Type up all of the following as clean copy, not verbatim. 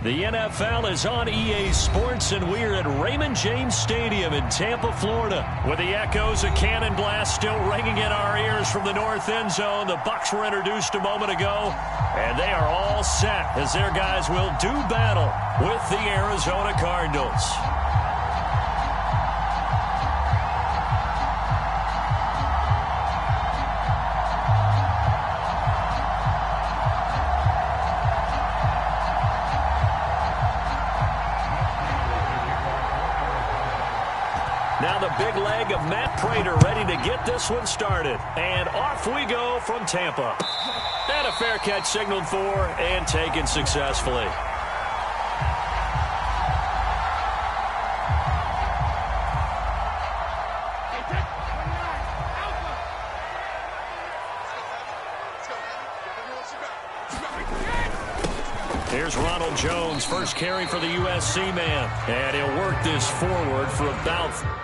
The NFL is on EA Sports, and we're at Raymond James Stadium in Tampa, Florida. With the echoes of cannon blast still ringing in our ears from the north end zone, the Bucs were introduced a moment ago, and they are all set as their guys will do battle with the Arizona Cardinals. Now the big leg of Matt Prater ready to get this one started. And off we go from Tampa. And a fair catch signaled for and taken successfully. Here's Ronald Jones, first carry for the USC man. And he'll work this forward for about...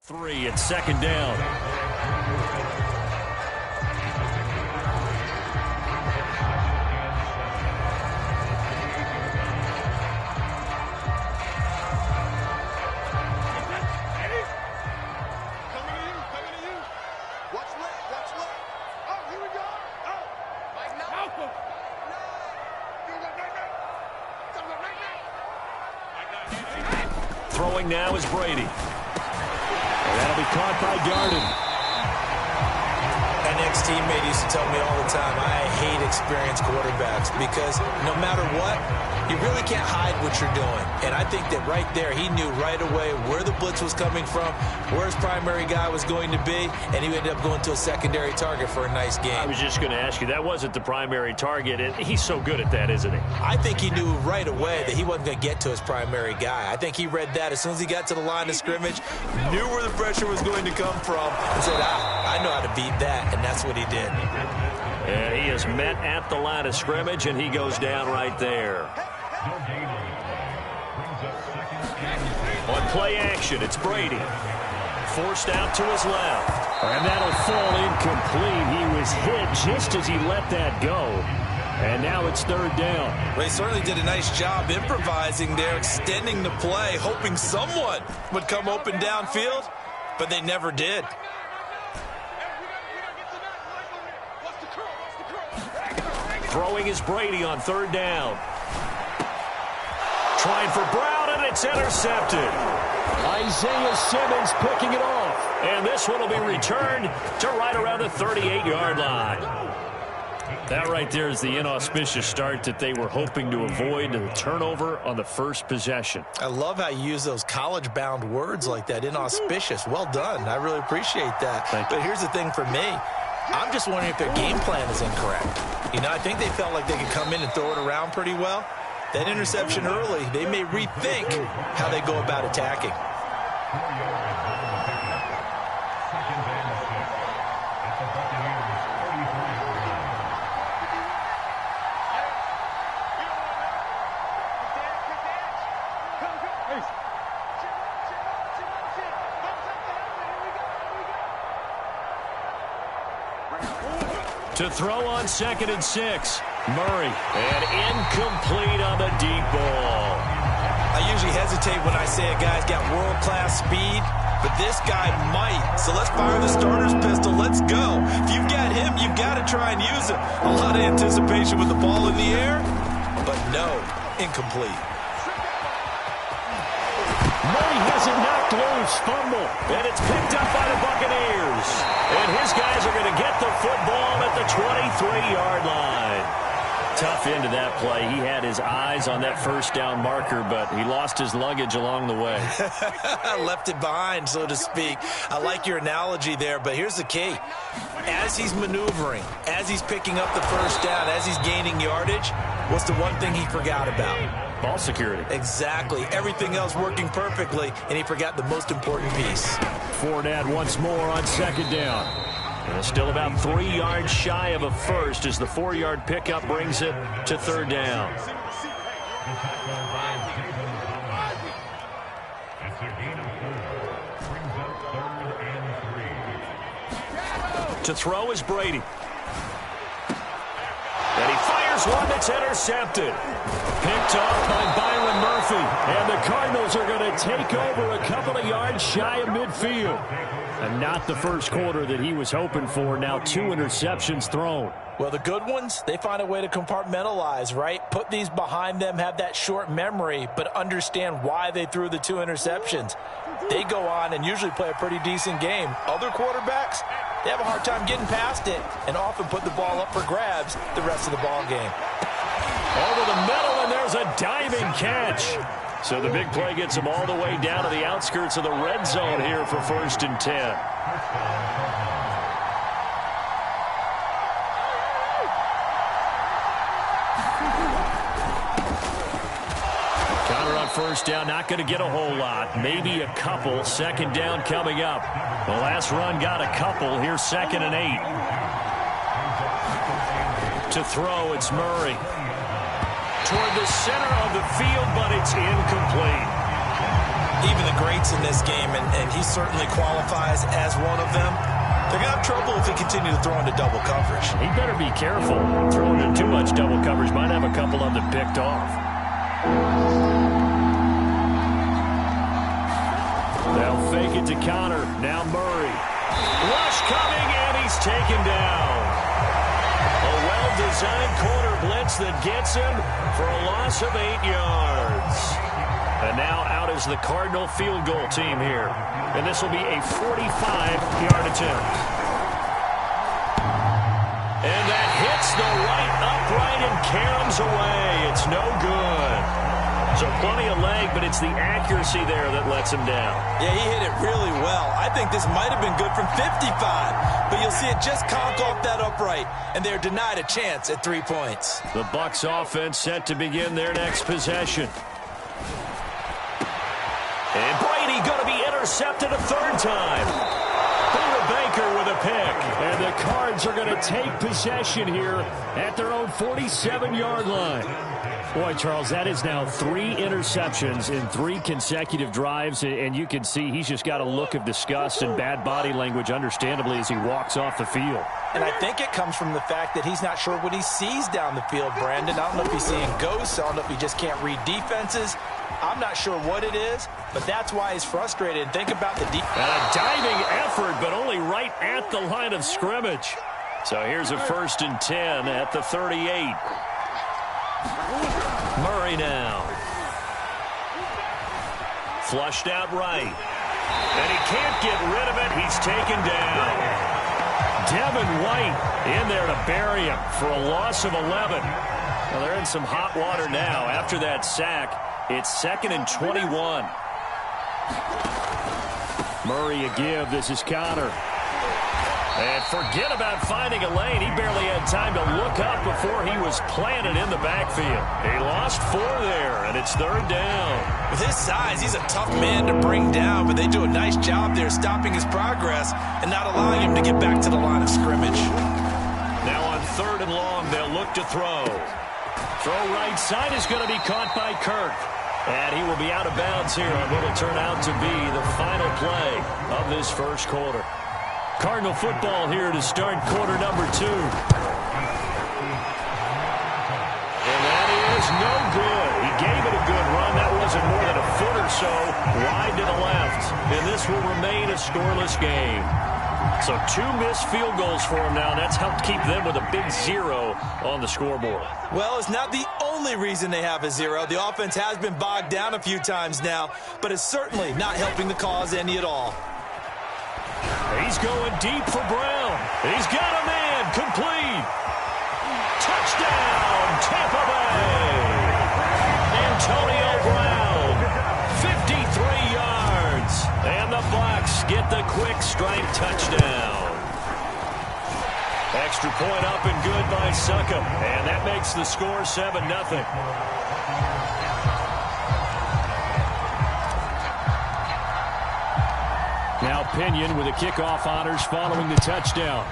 Three at second down. Throwing now is Brady. That'll be caught by Darden. An ex-teammate used to tell me all the time, I hate experienced quarterbacks because no matter what, you really can't hide what you're doing. And I think that right there, he knew right away where the blitz was coming from, where his primary guy was going to be, and he ended up going to a secondary target for a nice game. I was just going to ask you, that wasn't the primary target. He's so good at that, isn't he? I think he knew right away that he wasn't going to get to his primary guy. I think he read that as soon as he got to the line of scrimmage, knew where the pressure was going to come from, and said, I know how to beat that, and that's what he did. And he is met at the line of scrimmage, and he goes down right there. On play action, it's Brady. Forced out to his left. And that'll fall incomplete. He was hit just as he let that go. And now it's third down. Well, he certainly did a nice job improvising there, extending the play, hoping someone would come open downfield, but they never did. Throwing is Brady on third down. Trying for Brown, and it's intercepted. Isaiah Simmons picking it off. And this one will be returned to right around the 38-yard line. That right there is the inauspicious start that they were hoping to avoid, the turnover on the first possession. I love how you use those college-bound words like that, inauspicious. Well done. I really appreciate that. But here's the thing for me. I'm just wondering if their game plan is incorrect. You know, I think they felt like they could come in and throw it around pretty well. That interception early, they may rethink how they go about attacking. To throw on 2nd and 6. Murray. And incomplete on the deep ball. I usually hesitate when I say a guy's got world-class speed, but this guy might. So let's fire the starter's pistol. Let's go. If you've got him, you've got to try and use it. A lot of anticipation with the ball in the air, but no, incomplete. Murray has it knocked loose, fumble, and it's picked up by the Buccaneers. And his guys are going to get the football at the 23-yard line. Tough end to that play. He had his eyes on that first down marker, but he lost his luggage along the way. Left it behind, so to speak. I like your analogy there, but here's the key. As he's maneuvering, as he's picking up the first down, as he's gaining yardage, what's the one thing he forgot about? Ball security. Exactly. Everything else working perfectly, and he forgot the most important piece. Fournette once more on second down. And still about 3 yards shy of a first as the 4-yard pickup brings it to third down. To throw is Brady. And he fires one that's intercepted. Picked off by Byron Murphy. And the Cardinals are going to take over a couple of yards shy of midfield. And not the first quarter that he was hoping for. Now 2 interceptions thrown. Well, the good ones, they find a way to compartmentalize, right? Put these behind them, have that short memory, but understand why they threw the 2 interceptions. They go on and usually play a pretty decent game. Other quarterbacks, they have a hard time getting past it and often put the ball up for grabs the rest of the ball game. Over the middle, and there's a diving catch. So the big play gets him all the way down to the outskirts of the red zone here for 1st and 10. Counter on first down, not going to get a whole lot. Maybe a couple. Second down coming up. The last run got a couple. Here's 2nd and 8. To throw, it's Murray. Toward the center of the field, but it's incomplete. Even the greats in this game, and he certainly qualifies as one of them, they're going to have trouble if they continue to throw into double coverage. He better be careful. Throwing in too much double coverage might have a couple of them picked off. They'll fake it to counter. Now Murray. Rush coming, and he's taken down. A well-designed corner blitz that gets him for a loss of 8 yards. And now out is the Cardinal field goal team here. And this will be a 45-yard attempt. And that hits the right upright and caroms away. It's no good. So plenty of leg, but it's the accuracy there that lets him down. Yeah, he hit it really well. I think this might have been good from 55, but you'll see it just conk off that upright, and they're denied a chance at 3 points. The Bucs offense set to begin their next possession. And Brady going to be intercepted a 3rd time. Buda Baker with a pick. And the Cards are going to take possession here at their own 47-yard line. Boy, Charles, that is now 3 interceptions in 3 consecutive drives, and you can see he's just got a look of disgust and bad body language, understandably, as he walks off the field. And I think it comes from the fact that he's not sure what he sees down the field, Brandon. I don't know if he's seeing ghosts. I don't know if he just can't read defenses. I'm not sure what it is, but that's why he's frustrated. And think about the defense. And a diving effort, but only right at the line of scrimmage. So here's a 1st and 10 at the 38. Murray now. Flushed out right. And he can't get rid of it. He's taken down. Devin White in there to bury him for a loss of 11. Well, they're in some hot water now. After that sack, it's 2nd and 21. Murray a give. This is Connor. And forget about finding a lane. He barely had time to look up before he was planted in the backfield. He lost 4 there, and it's 3rd down. With his size, he's a tough man to bring down, but they do a nice job there stopping his progress and not allowing him to get back to the line of scrimmage. Now on 3rd and long, they'll look to throw. Throw right side is going to be caught by Kirk. And he will be out of bounds here on what will turn out to be the final play of this first quarter. Cardinal football here to start quarter number 2. And that is no good. He gave it a good run. That wasn't more than or so wide to the left. And this will remain a scoreless game. So 2 missed field goals for them now, and that's helped keep them with a big 0 on the scoreboard. Well, it's not the only reason they have a 0. The offense has been bogged down a few times now, but it's certainly not helping the cause any at all. He's going deep for Brown. He's got a man. Complete. Touchdown, Tampa Bay. Antonio Brown, 53 yards. And the Bucs get the quick strike touchdown. Extra point up and good by Succop. And that makes the score 7-0. Now Pinion with the kickoff honors following the touchdown.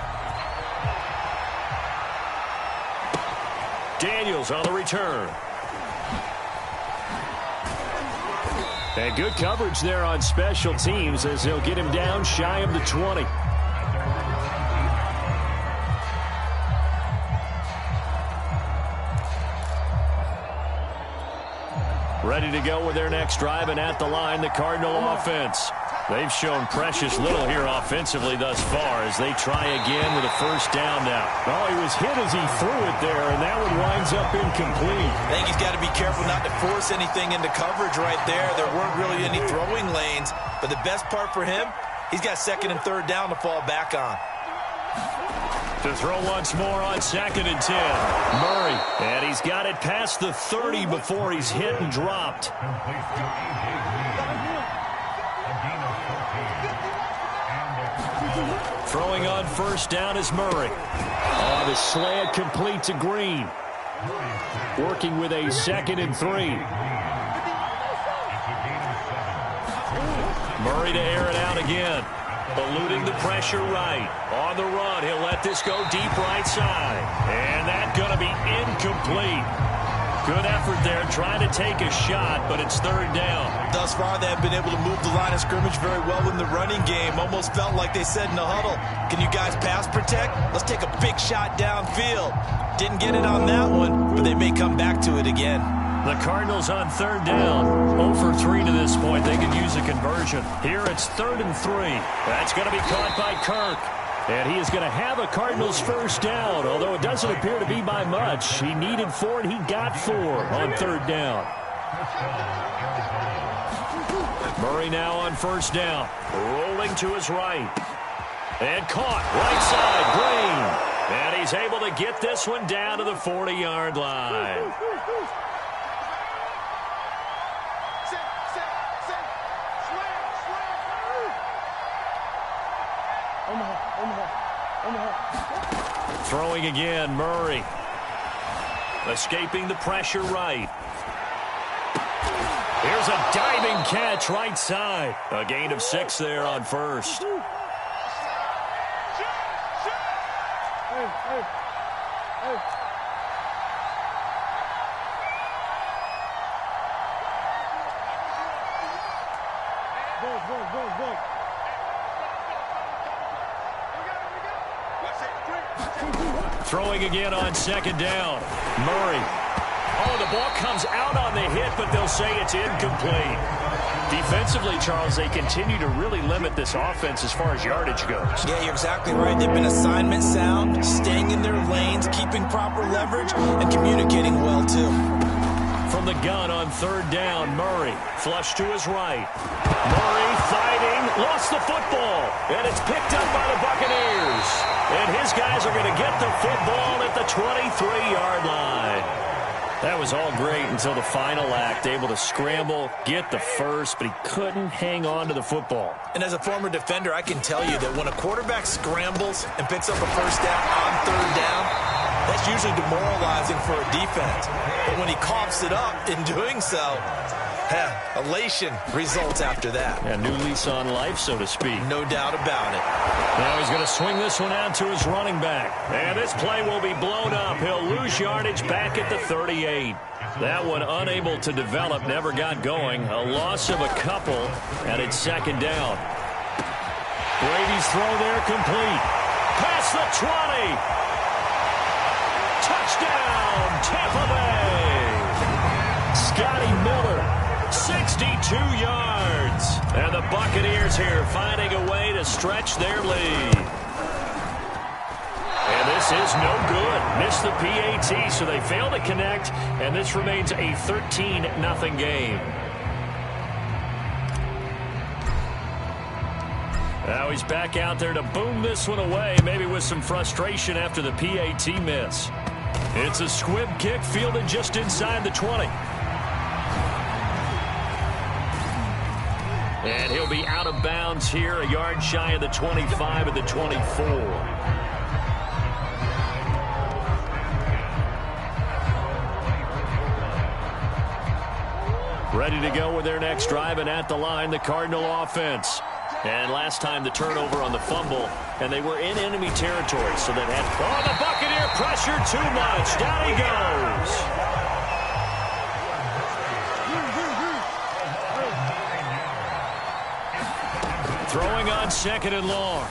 Daniels on the return. And good coverage there on special teams as they'll get him down shy of the 20. Ready to go with their next drive, and at the line, the Cardinal offense. They've shown precious little here offensively thus far as they try again with a first down now. Oh, he was hit as he threw it there, and that one winds up incomplete. I think he's got to be careful not to force anything into coverage right there. There weren't really any throwing lanes, but the best part for him, he's got 2nd and 3rd down to fall back on. To throw once more on 2nd and 10. Murray, and he's got it past the 30 before he's hit and dropped. Throwing on first down is Murray. Oh, the slant complete to Green. Working with a 2nd and 3. Murray to air it out again. Eluding the pressure right. On the run, he'll let this go deep right side. And that's going to be incomplete. Good effort there, trying to take a shot, but it's 3rd down. Thus far, they have been able to move the line of scrimmage very well in the running game. Almost felt like they said in the huddle, can you guys pass protect? Let's take a big shot downfield. Didn't get it on that one, but they may come back to it again. The Cardinals on 3rd down. 0 for 3 to this point. They could use a conversion. Here it's 3rd and 3. That's going to be caught by Kirk. And he is going to have a Cardinals first down, although it doesn't appear to be by much. He needed 4, and he got 4 on 3rd down. Murray now on first down. Rolling to his right. And caught right side, Green. And he's able to get this one down to the 40-yard line. Throwing again, Murray. Escaping the pressure right. Here's a diving catch right side. A gain of 6 there on first. Throwing again on 2nd down. Murray. Oh, the ball comes out on the hit, but they'll say it's incomplete. Defensively, Charles, they continue to really limit this offense as far as yardage goes. Yeah, you're exactly right. They've been assignment sound, staying in their lanes, keeping proper leverage, and communicating well, too. From the gun on 3rd down, Murray. Flush to his right. Murray fighting, lost the football, and it's picked up by the Buccaneers. And his guys are going to get the football at the 23-yard line. That was all great until the final act, able to scramble, get the first, but he couldn't hang on to the football. And as a former defender, I can tell you that when a quarterback scrambles and picks up a first down on 3rd down, that's usually demoralizing for a defense. But when he coughs it up in doing so, elation results after that. A new lease on life, so to speak. No doubt about it. Now he's going to swing this one out to his running back. And this play will be blown up. He'll lose yardage back at the 38. That one unable to develop, never got going. A loss of a couple, and it's 2nd down. Brady's throw there complete. Past the 20. Touchdown, Tampa Bay. Scotty Miller, 60 62 yards. And the Buccaneers here finding a way to stretch their lead. And this is no good. Missed the PAT, so they fail to connect, and this remains a 13-0 game. Now he's back out there to boom this one away, maybe with some frustration after the PAT miss. It's a squib kick fielded just inside the 20. And he'll be out of bounds here, a yard shy of the 25 of the 24. Ready to go with their next drive, and at the line, the Cardinal offense. And last time the turnover on the fumble, and they were in enemy territory, so that had... Oh, the Buccaneer pressure too much. Down he goes. Throwing on 2nd and long.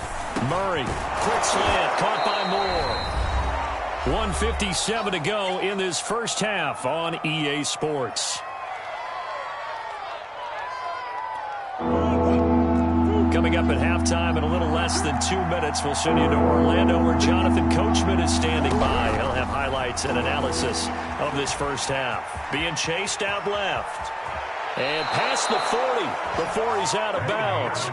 Murray, quick slant, caught by Moore. 1:57 to go in this first half on EA Sports. Coming up at halftime in a little less than 2 minutes, we'll send you to Orlando where Jonathan Coachman is standing by. He'll have highlights and analysis of this first half. Being chased out left. And past the 40 before he's out of bounds.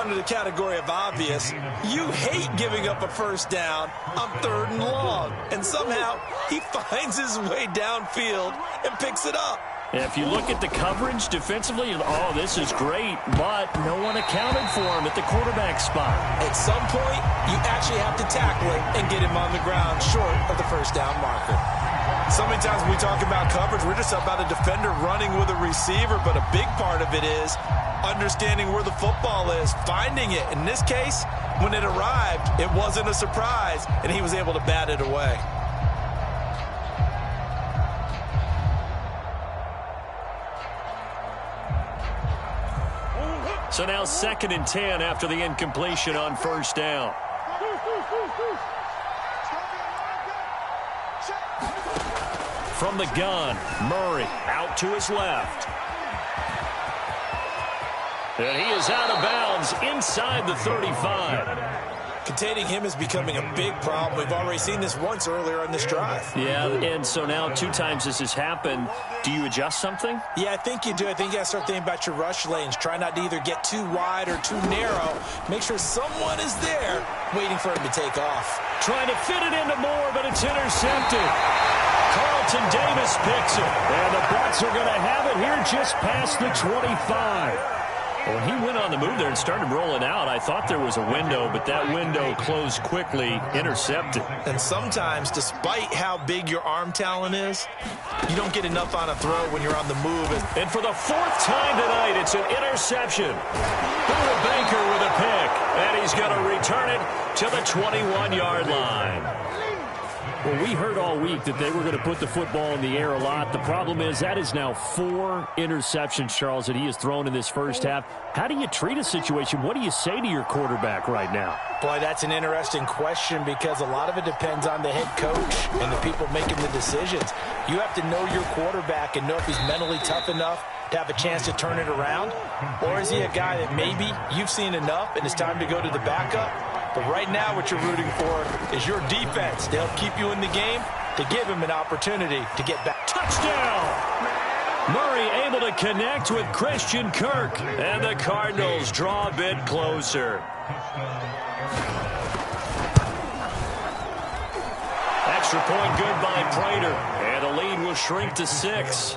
Under the category of obvious, you hate giving up a first down on 3rd and long. And somehow he finds his way downfield and picks it up. If you look at the coverage defensively, oh, this is great, but no one accounted for him at the quarterback spot. At some point, you actually have to tackle it and get him on the ground short of the first down marker. So many times when we talk about coverage, we're just about a defender running with a receiver, but a big part of it is understanding where the football is, finding it. In this case, when it arrived, it wasn't a surprise, and he was able to bat it away. So now 2nd and 10 after the incompletion on first down. From the gun, Murray out to his left. And he is out of bounds inside the 35. Containing him is becoming a big problem. We've already seen this once earlier on this drive. Yeah, and so now 2 times this has happened. Do you adjust something? Yeah, I think you do. I think you got to start thinking about your rush lanes. Try not to either get too wide or too narrow. Make sure someone is there waiting for him to take off. Trying to fit it into Moore, but it's intercepted. Carlton Davis picks it. And the Bucs are going to have it here just past the 25. When he went on the move there and started rolling out, I thought there was a window, but that window closed quickly, intercepted. And sometimes, despite how big your arm talent is, you don't get enough on a throw when you're on the move. And for the 4th time tonight, it's an interception. Buda Baker with a pick, and he's going to return it to the 21-yard line. Well, we heard all week that they were going to put the football in the air a lot. The problem is that is now 4 interceptions, Charles, that he has thrown in this first half. How do you treat a situation? What do you say to your quarterback right now? Boy, that's an interesting question because a lot of it depends on the head coach and the people making the decisions. You have to know your quarterback and know if he's mentally tough enough to have a chance to turn it around, or is he a guy that maybe you've seen enough and it's time to go to the backup? But right now what you're rooting for is your defense to help keep you in the game, to give him an opportunity to get back. Touchdown! Murray able to connect with Christian Kirk, and the Cardinals draw a bit closer. Extra point good by Prater, and the lead will shrink to 6.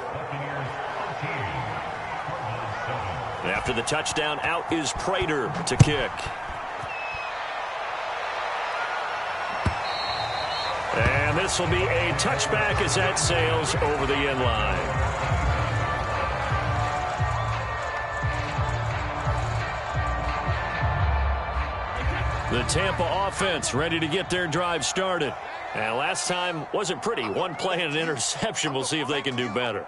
After the touchdown, out is Prater to kick. And this will be a touchback as that sails over the end line. The Tampa offense ready to get their drive started. And last time wasn't pretty. 1 play and an interception. We'll see if they can do better.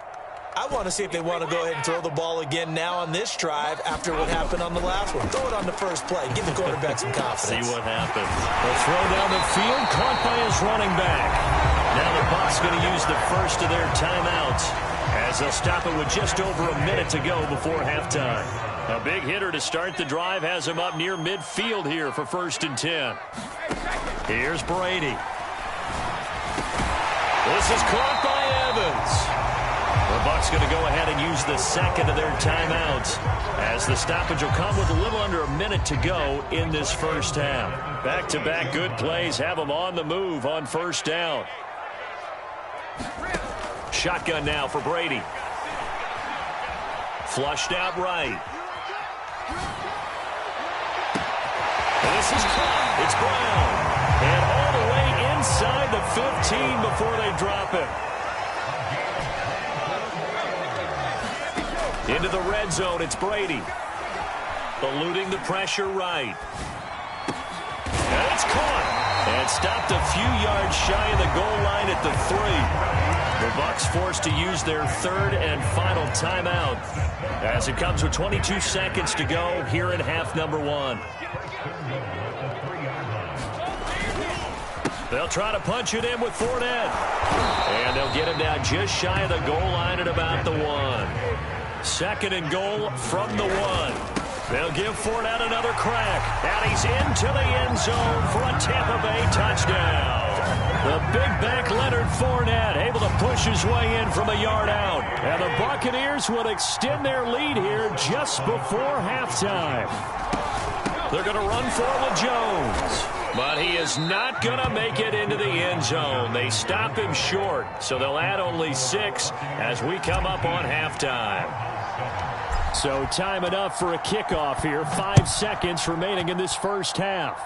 I want to see if they want to go ahead and throw the ball again now on this drive after what happened on the last one. Throw it on the first play. Give the quarterback some confidence. See what happens. A throw down the field, caught by his running back. Now the Bucs going to use the first of their timeouts as they'll stop it with just over a minute to go before halftime. A big hitter to start the drive has him up near midfield here for 1st and 10. Here's Brady. This is caught by Evans. The Bucs going to go ahead and use the second of their timeouts as the stoppage will come with a little under a minute to go in this first half. Back-to-back good plays have them on the move on 1st down. Shotgun now for Brady. Flushed out right. This is caught. It's Brown. And all the way inside the 15 before they drop it. Into the red zone, it's Brady. Eluding the pressure right. And it's caught. And stopped a few yards shy of the goal line at the 3. The Bucs forced to use their 3rd and final timeout as it comes with 22 seconds to go here in half number 1. They'll try to punch it in with Fournette. And they'll get him down just shy of the goal line at about the 1. 2nd and goal from the 1. They'll give Fournette another crack. And he's into the end zone for a Tampa Bay touchdown. The big back Leonard Fournette able to push his way in from a yard out. And the Buccaneers will extend their lead here just before halftime. They're going to run for it with Jones. But he is not going to make it into the end zone. They stop him short, so they'll add only 6 as we come up on halftime. So time enough for a kickoff here. 5 seconds remaining in this first half.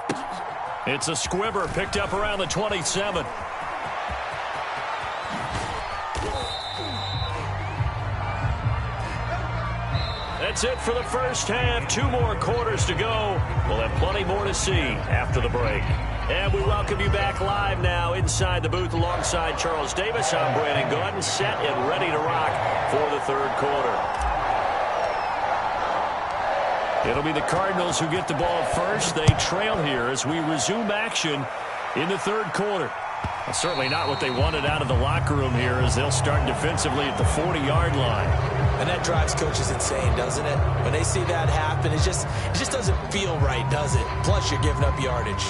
It's a squibber picked up around the 27. That's it for the first half. 2 more quarters to go. We'll have plenty more to see after the break. And we welcome you back live now inside the booth alongside Charles Davis. I'm Brandon Gaudin, set and ready to rock for the 3rd quarter. It'll be the Cardinals who get the ball first. They trail here as we resume action in the 3rd quarter. Well, certainly not what they wanted out of the locker room here as they'll start defensively at the 40-yard line. And that drives coaches insane, doesn't it? When they see that happen, it just doesn't feel right, does it? Plus, you're giving up yardage.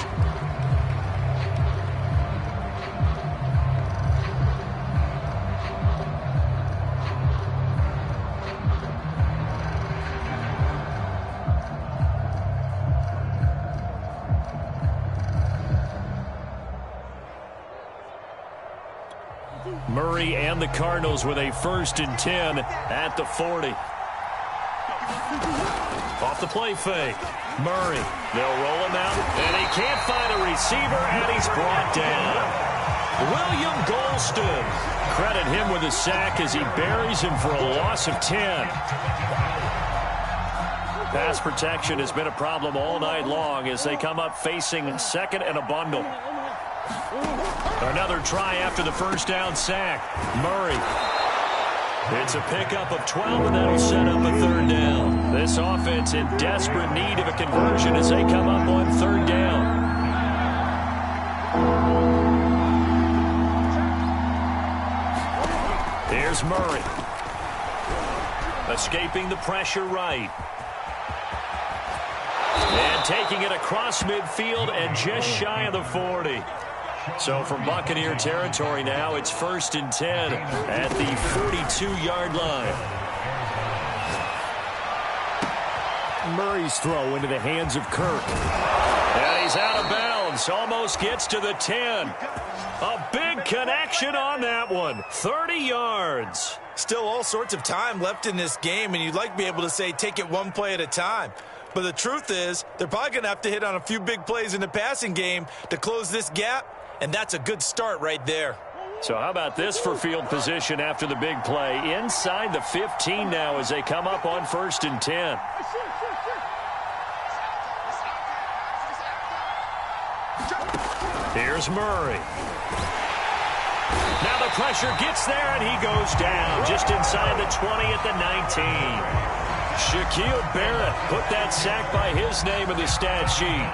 Murray and the Cardinals with a 1st and 10 at the 40. Off the play fake. Murray. They'll roll him out, and he can't find a receiver, and he's brought down. William Golston. Credit him with a sack as he buries him for a loss of 10. Pass protection has been a problem all night long as they come up facing 2nd and a bundle. Another try after the first down sack. Murray. It's a pickup of 12, and that'll set up a 3rd down. This offense in desperate need of a conversion as they come up on 3rd down. Here's Murray. Escaping the pressure right. And taking it across midfield and just shy of the 40. So from Buccaneer territory now, it's 1st and 10 at the 42-yard line. Murray's throw into the hands of Kirk. And he's out of bounds. Almost gets to the 10. A big connection on that one. 30 yards. Still all sorts of time left in this game, and you'd like to be able to say take it one play at a time. But the truth is, they're probably going to have to hit on a few big plays in the passing game to close this gap, and that's a good start right there. So how about this for field position after the big play? Inside the 15 now as they come up on 1st and 10. Here's Murray. Now the pressure gets there, and he goes down just inside the 20 at the 19. Shaquille Barrett put that sack by his name in the stat sheet.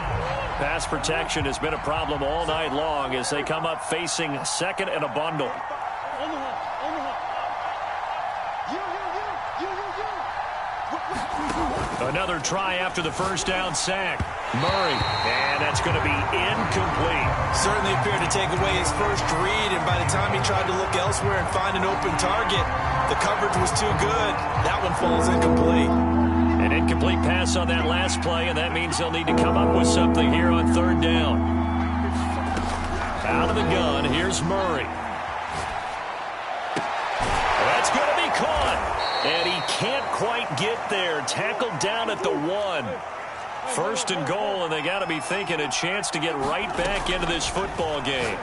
Pass protection has been a problem all night long as they come up facing 2nd and a bundle. Another try after the first down sack. Murray, and that's going to be incomplete. Certainly appeared to take away his first read, and by the time he tried to look elsewhere and find an open target, the coverage was too good. That one falls incomplete. An incomplete pass on that last play, and that means they'll need to come up with something here on third down. Out of the gun, here's Murray. That's going to be caught. And he can't quite get there. Tackled down at the 1. First and goal, and they got to be thinking a chance to get right back into this football game.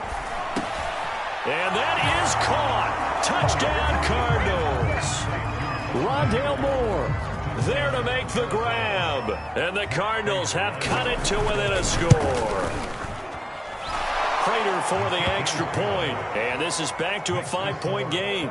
And that is caught. Touchdown, Cardinals. Rondale Moore there to make the grab. And the Cardinals have cut it to within a score. Prater for the extra point. And this is back to a 5-point game.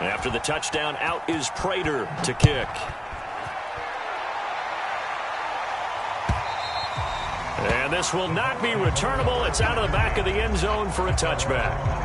After the touchdown, out is Prater to kick. And this will not be returnable. It's out of the back of the end zone for a touchback.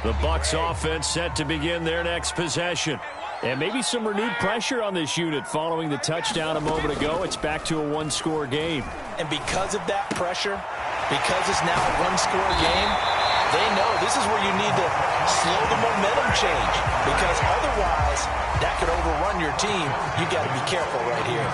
The Bucs offense set to begin their next possession. And maybe some renewed pressure on this unit following the touchdown a moment ago. It's back to a one-score game. And because of that pressure, because it's now a one-score game, they know this is where you need to slow the momentum change. Because otherwise, that could overrun your team. You got to be careful right here.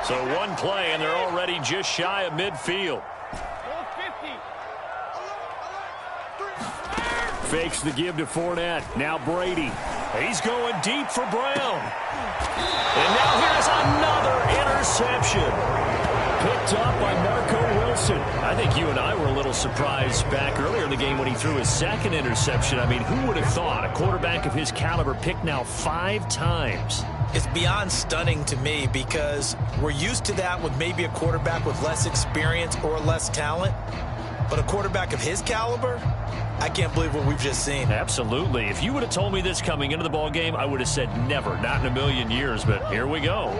So one play, and they're already just shy of midfield. Fakes the give to Fournette. Now Brady. He's going deep for Brown. And now here's another interception. Picked up by Marco Wilson. I think you and I were a little surprised back earlier in the game when he threw his second interception. I mean, who would have thought a quarterback of his caliber picked now 5 times? It's beyond stunning to me because we're used to that with maybe a quarterback with less experience or less talent. But a quarterback of his caliber, I can't believe what we've just seen. Absolutely. If you would have told me this coming into the ball game, I would have said never, not in a million years. But here we go.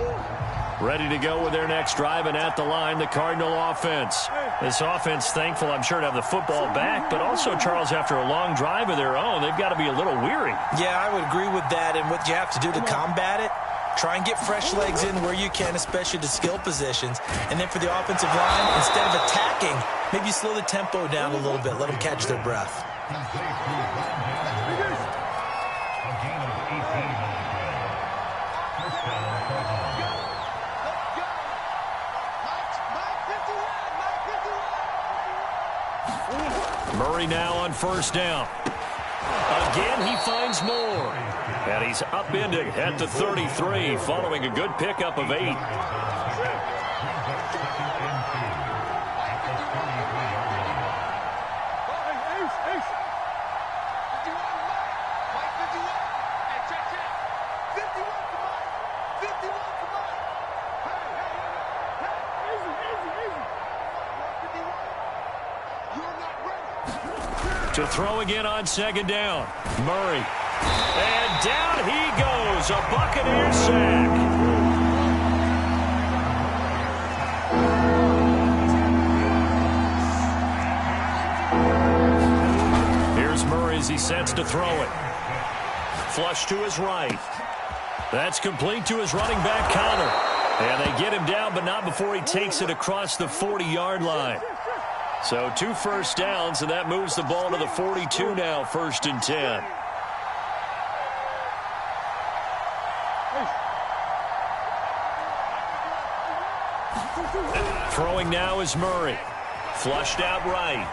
Ready to go with their next drive, and at the line, the Cardinal offense. This offense, thankful, I'm sure, to have the football back, but also, Charles, after a long drive of their own, they've got to be a little weary. Yeah, I would agree with that, and what you have to do to combat it, try and get fresh legs in where you can, especially to skill positions. And then for the offensive line, instead of attacking, maybe slow the tempo down a little bit. Let them catch their breath. Murray now on first down. Again, he finds more. And he's upended at the 33, following a good pickup of 8. To throw again on second down. Murray. And down he goes. A Buccaneer sack. Here's Murray as he sets to throw it. Flush to his right. That's complete to his running back, Connor. And they get him down, but not before he takes it across the 40-yard line. So 2 first downs, and that moves the ball to the 42 now, 1st and 10. Throwing now is Murray. Flushed out right.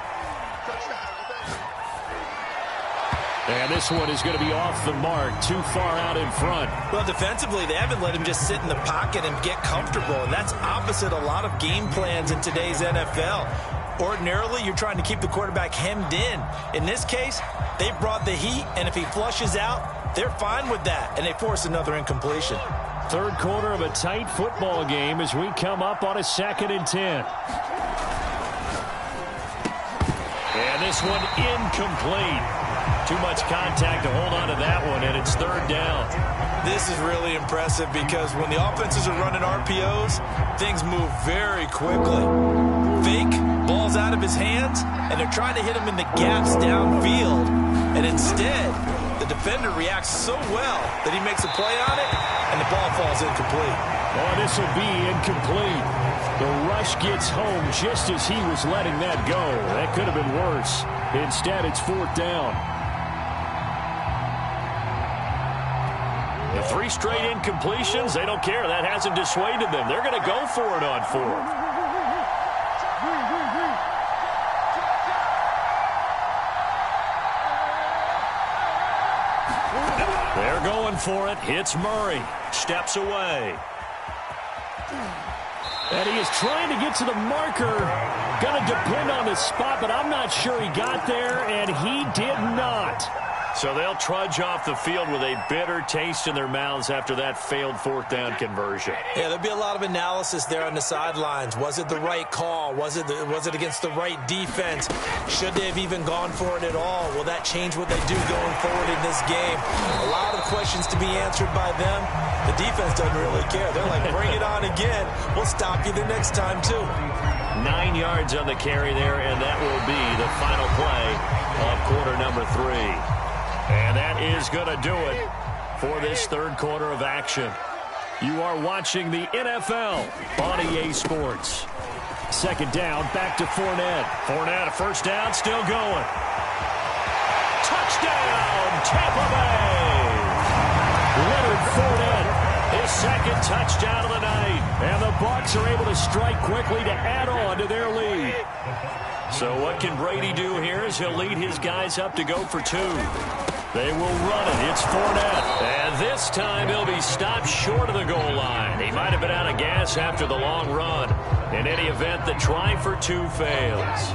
And this one is going to be off the mark, too far out in front. Well, defensively, they haven't let him just sit in the pocket and get comfortable, and that's opposite a lot of game plans in today's NFL. Ordinarily, you're trying to keep the quarterback hemmed in. In this case, they brought the heat, and if he flushes out, they're fine with that, and they force another incompletion. 3rd quarter of a tight football game as we come up on a 2nd and 10. And this one incomplete. Too much contact to hold on to that one, and it's 3rd down. This is really impressive because when the offenses are running RPOs, things move very quickly. Fake, ball's out of his hands, and they're trying to hit him in the gaps downfield. And instead, the defender reacts so well that he makes a play on it, and the ball falls incomplete. Oh, this will be incomplete. The rush gets home just as he was letting that go. That could have been worse. Instead, it's 4th down. The 3 straight incompletions, they don't care. That hasn't dissuaded them. They're going to go for it on 4th. They're going for it. Hits Murray. Steps away. And he is trying to get to the marker. Going to depend on the spot, but I'm not sure he got there, and he did not. So they'll trudge off the field with a bitter taste in their mouths after that failed 4th down conversion. Yeah, there'll be a lot of analysis there on the sidelines. Was it the right call? Was it against the right defense? Should they have even gone for it at all? Will that change what they do going forward in this game? A lot of questions to be answered by them. The defense doesn't really care. They're like, bring it on again. We'll stop you the next time, too. 9 yards on the carry there, and that will be the final play of quarter number 3. And that is going to do it for this 3rd quarter of action. You are watching the NFL on EA Sports. 2nd down, back to Fournette. Fournette, a 1st down, still going. Touchdown, Tampa Bay! Leonard Fournette, his 2nd touchdown of the night. And the Bucs are able to strike quickly to add on to their lead. So what can Brady do here as he'll lead his guys up to go for 2. They will run it. It's Fournette. And this time he'll be stopped short of the goal line. He might have been out of gas after the long run. In any event, the try for 2 fails.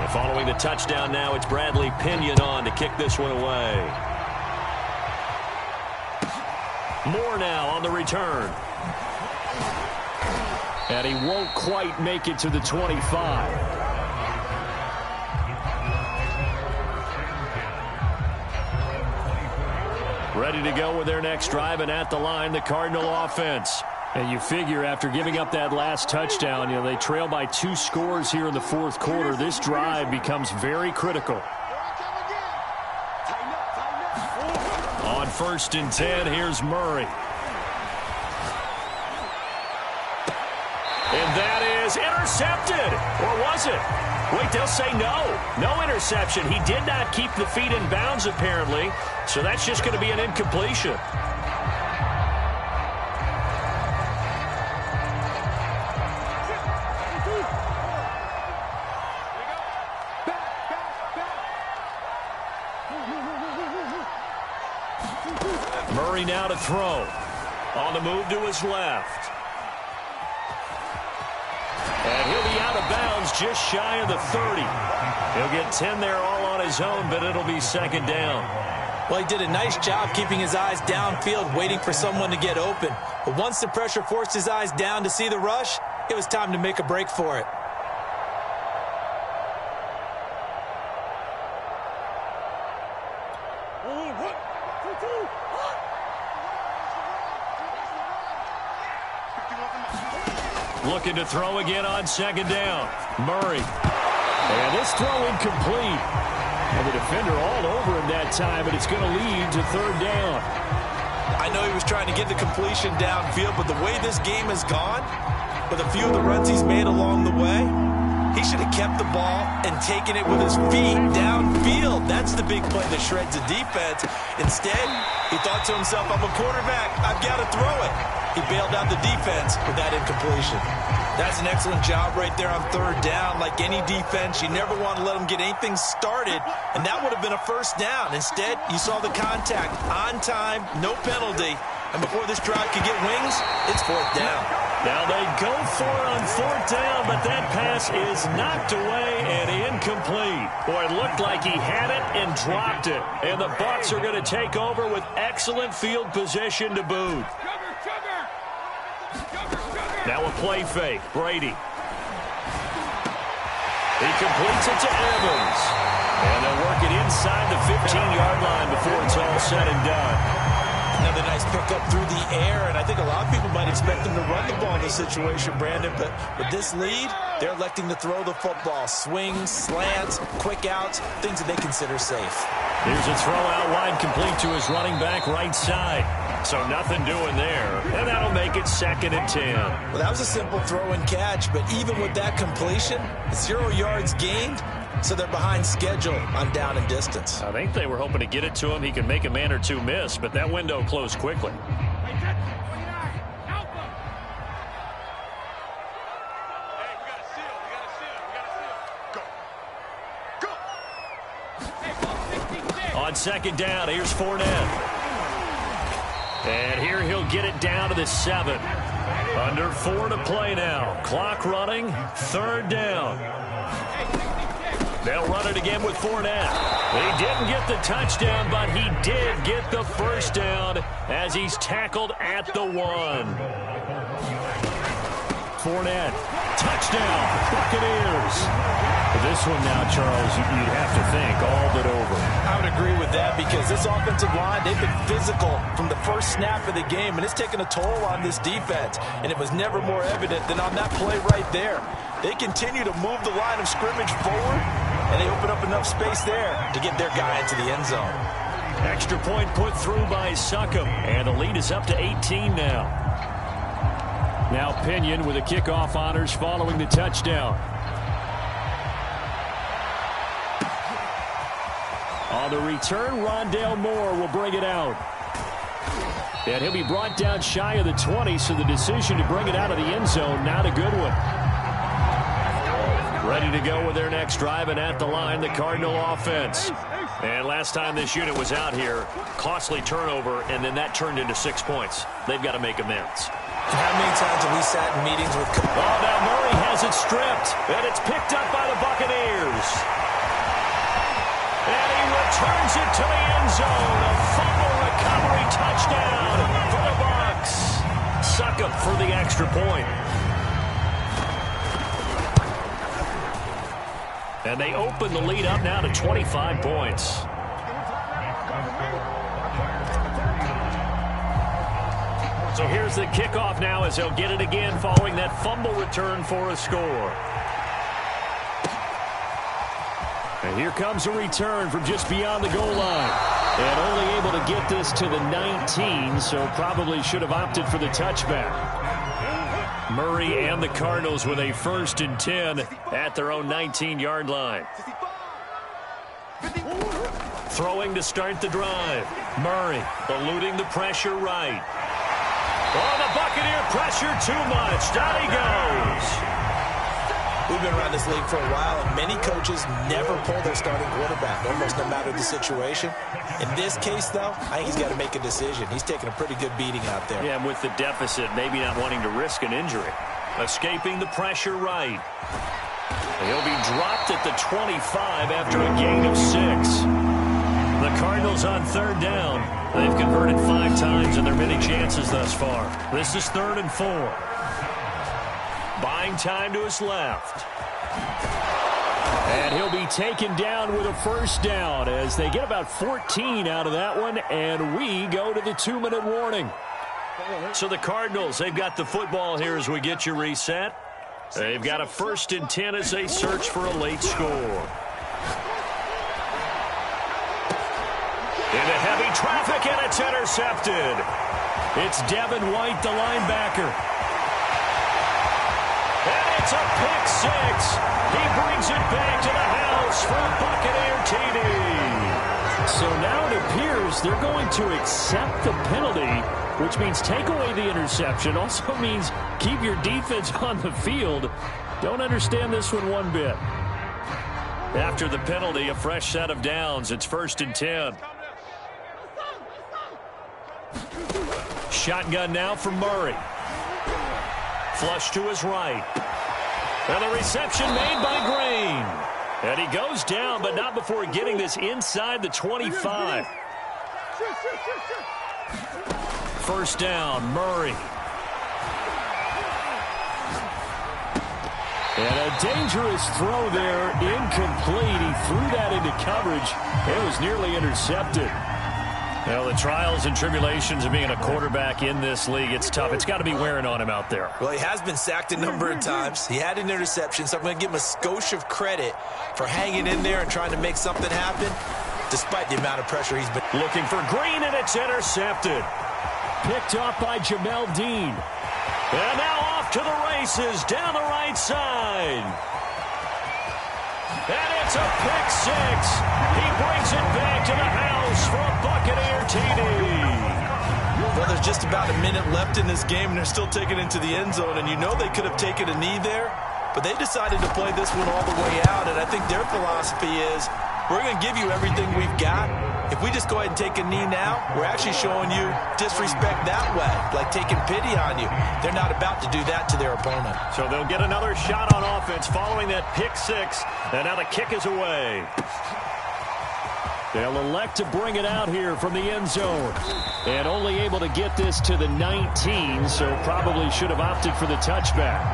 And following the touchdown now, it's Bradley Pinion on to kick this one away. Moore now on the return. And he won't quite make it to the 25. Ready to go with their next drive, and at the line, the Cardinal offense. And you figure after giving up that last touchdown, they trail by 2 scores here in the 4th quarter. This drive becomes very critical. On 1st and 10, here's Murray. And that is intercepted. Or was it? Wait, they'll say no. No interception. He did not keep the feet in bounds, apparently. So that's just going to be an incompletion. Murray now to throw. On the move to his left. And he'll be out of bounds just shy of the 30. He'll get 10 there all on his own, but it'll be 2nd down. Well, he did a nice job keeping his eyes downfield, waiting for someone to get open. But once the pressure forced his eyes down to see the rush, it was time to make a break for it. Looking to throw again on 2nd down. Murray. And this throw incomplete. And the defender all over him that time, and it's going to lead to third down. I know he was trying to get the completion downfield, but the way this game has gone, with a few of the runs he's made along the way, he should have kept the ball and taken it with his feet downfield. That's the big play that shreds the defense. Instead, he thought to himself, I'm a quarterback, I've got to throw it. He bailed out the defense with that incompletion. That's an excellent job right there on third down. Like any defense, you never want to let them get anything started, and that would have been a first down. Instead, you saw the contact on time, no penalty, and before this drive could get wings, it's fourth down. Now they go for it on fourth down, but that pass is knocked away and incomplete. Boy, it looked like he had it and dropped it. And the Bucs are going to take over with excellent field position to boot. Now a play fake. Brady. He completes it to Evans. And they'll work it inside the 15-yard line before it's all said and done. Another nice pickup through the air, and I think a lot of people might expect them to run the ball in this situation, Brandon, but with this lead, they're electing to throw the football. Swings, slants, quick outs, things that they consider safe. Here's a throw out wide, complete to his running back right side. So nothing doing there, and that'll make it second and 10. Well, that was a simple throw and catch, but even with that completion, 0 yards gained, so they're behind schedule on down and distance. I think they were hoping to get it to him. He could make a man or two miss, but that window closed quickly. On second down, here's Fournette. And here he'll get it down to the 7. Under 4 to play now. Clock running, third down. They'll run it again with Fournette. He didn't get the touchdown, but he did get the first down as he's tackled at the 1. Fournette, touchdown, Buccaneers. This one now, Charles, you'd have to think all but over. I would agree with that because this offensive line, they've been physical from the first snap of the game, and it's taken a toll on this defense, and it was never more evident than on that play right there. They continue to move the line of scrimmage forward, and they open up enough space there to get their guy into the end zone. Extra point put through by Succop, and the lead is up to 18 now. Now Pinion with the kickoff honors following the touchdown. On the return, Rondale Moore will bring it out. And he'll be brought down shy of the 20, so the decision to bring it out of the end zone, not a good one. Ready to go with their next drive, and at the line, the Cardinal offense. And last time this unit was out here, costly turnover, and then that turned into 6 points. They've got to make amends. How many times have we sat in meetings with... Oh, now Murray has it stripped, and it's picked up by the Buccaneers. And he returns it to the end zone. A fumble recovery touchdown for the Bucs. Succop for the extra point. And they open the lead up now to 25 points. So here's the kickoff now as they'll get it again following that fumble return for a score. And here comes a return from just beyond the goal line. And only able to get this to the 19, so probably should have opted for the touchback. Murray and the Cardinals with a 1st and 10 at their own 19-yard line. Throwing to start the drive. Murray eluding the pressure right. Oh, the Buccaneer pressure too much. Down he goes. We've been around this league for a while, and many coaches never pull their starting quarterback, almost no matter the situation. In this case, though, I think he's got to make a decision. He's taking a pretty good beating out there. Yeah, and with the deficit, maybe not wanting to risk an injury. Escaping the pressure right. He'll be dropped at the 25 after a gain of 6. The Cardinals on third down. They've converted 5 times in their many chances thus far. This is 3rd and 4. Buying time to his left. And he'll be taken down with a first down as they get about 14 out of that one, and we go to the 2-minute warning. So the Cardinals, they've got the football here as we get you reset. They've got a 1st and 10 as they search for a late score. Into heavy traffic, and it's intercepted. It's Devin White, the linebacker. And it's a pick six. He brings it back to the house for a Buccaneer TD. So now it appears they're going to accept the penalty, which means take away the interception. Also means keep your defense on the field. Don't understand this one bit. After the penalty, a fresh set of downs. It's 1st and 10. Shotgun now for Murray. Flush to his right. And the reception made by Green. And he goes down, but not before getting this inside the 25. First down, Murray. And a dangerous throw there, incomplete. He threw that into coverage. It was nearly intercepted. Well, the trials and tribulations of being a quarterback in this league, it's tough. It's got to be wearing on him out there. Well, he has been sacked a number of times. He had an interception, so I'm going to give him a skosh of credit for hanging in there and trying to make something happen, despite the amount of pressure he's been. Looking for Green, and it's intercepted. Picked off by Jamel Dean. And now off to the races down the right side. And it's a pick six. He brings it back to the house for a Buccaneer TD. Well, there's just about a minute left in this game, and they're still taking it into the end zone. And you know they could have taken a knee there, but they decided to play this one all the way out. And I think their philosophy is, we're going to give you everything we've got. If we just go ahead and take a knee now, we're actually showing you disrespect that way, like taking pity on you. They're not about to do that to their opponent. So they'll get another shot on offense following that pick six, and now the kick is away. They'll elect to bring it out here from the end zone, and only able to get this to the 19, so probably should have opted for the touchback.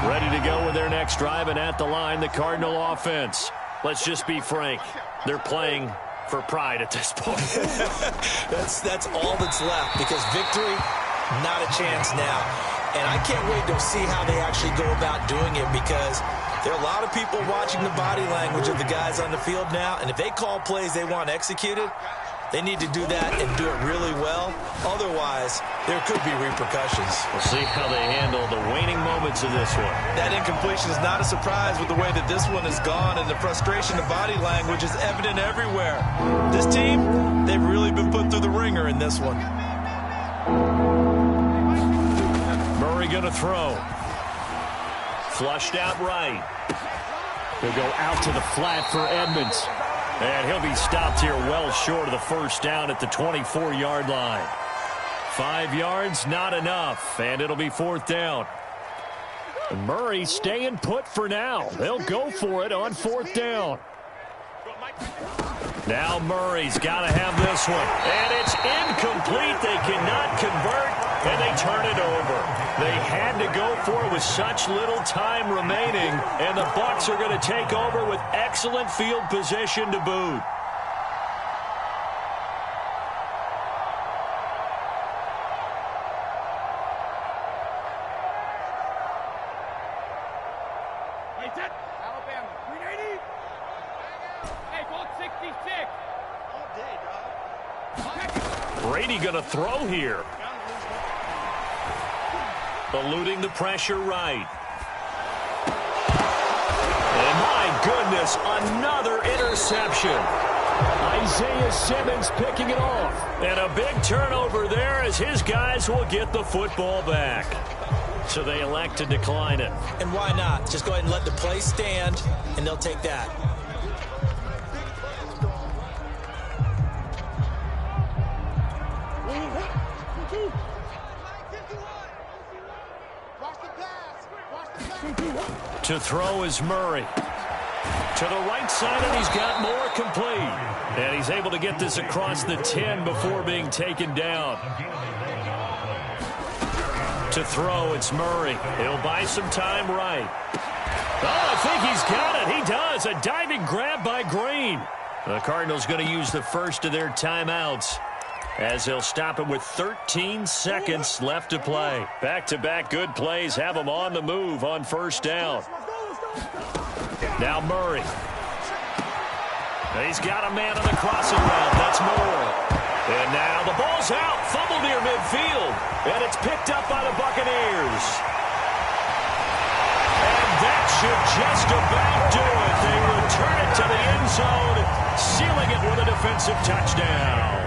Ready to go with their next drive, and at the line, the Cardinal offense. Let's just be frank. They're playing for pride at this point. That's all that's left, because victory, not a chance now. And I can't wait to see how they actually go about doing it, because there are a lot of people watching the body language of the guys on the field now, and if they call plays they want executed, they need to do that and do it really well. Otherwise, there could be repercussions. We'll see how they handle the waning moments of this one. That incompletion is not a surprise with the way that this one has gone, and the frustration of body language is evident everywhere. This team, they've really been put through the ringer in this one. Murray going to throw. Flushed out right. He'll go out to the flat for Edmonds. And he'll be stopped here well short of the first down at the 24-yard line. 5 yards, not enough, and it'll be 4th down. And Murray staying put for now. They'll go for it on 4th down. Now Murray's got to have this one. And it's incomplete. They cannot convert, and they turn it over. They had to go for it with such little time remaining, and the Bucs are going to take over with excellent field position to boot. Alabama, 380. Hey, Bolt 66. Brady going to throw here. Eluding the pressure right. And my goodness, another interception. Isaiah Simmons picking it off. And a big turnover there as his guys will get the football back. So they elect to decline it. And why not? Just go ahead and let the play stand, and they'll take that. To throw is Murray. To the right side, and he's got more complete. And he's able to get this across the 10 before being taken down. To throw, it's Murray. He'll buy some time right. Oh, I think he's got it. He does. A diving grab by Green. The Cardinals going to use the first of their timeouts, as they'll stop it with 13 seconds left to play. Back-to-back good plays have them on the move on first down. Now Murray. He's got a man on the crossing route. That's Moore. And now the ball's out. Fumble near midfield. And it's picked up by the Buccaneers. And that should just about do it. They return it to the end zone, sealing it with a defensive touchdown.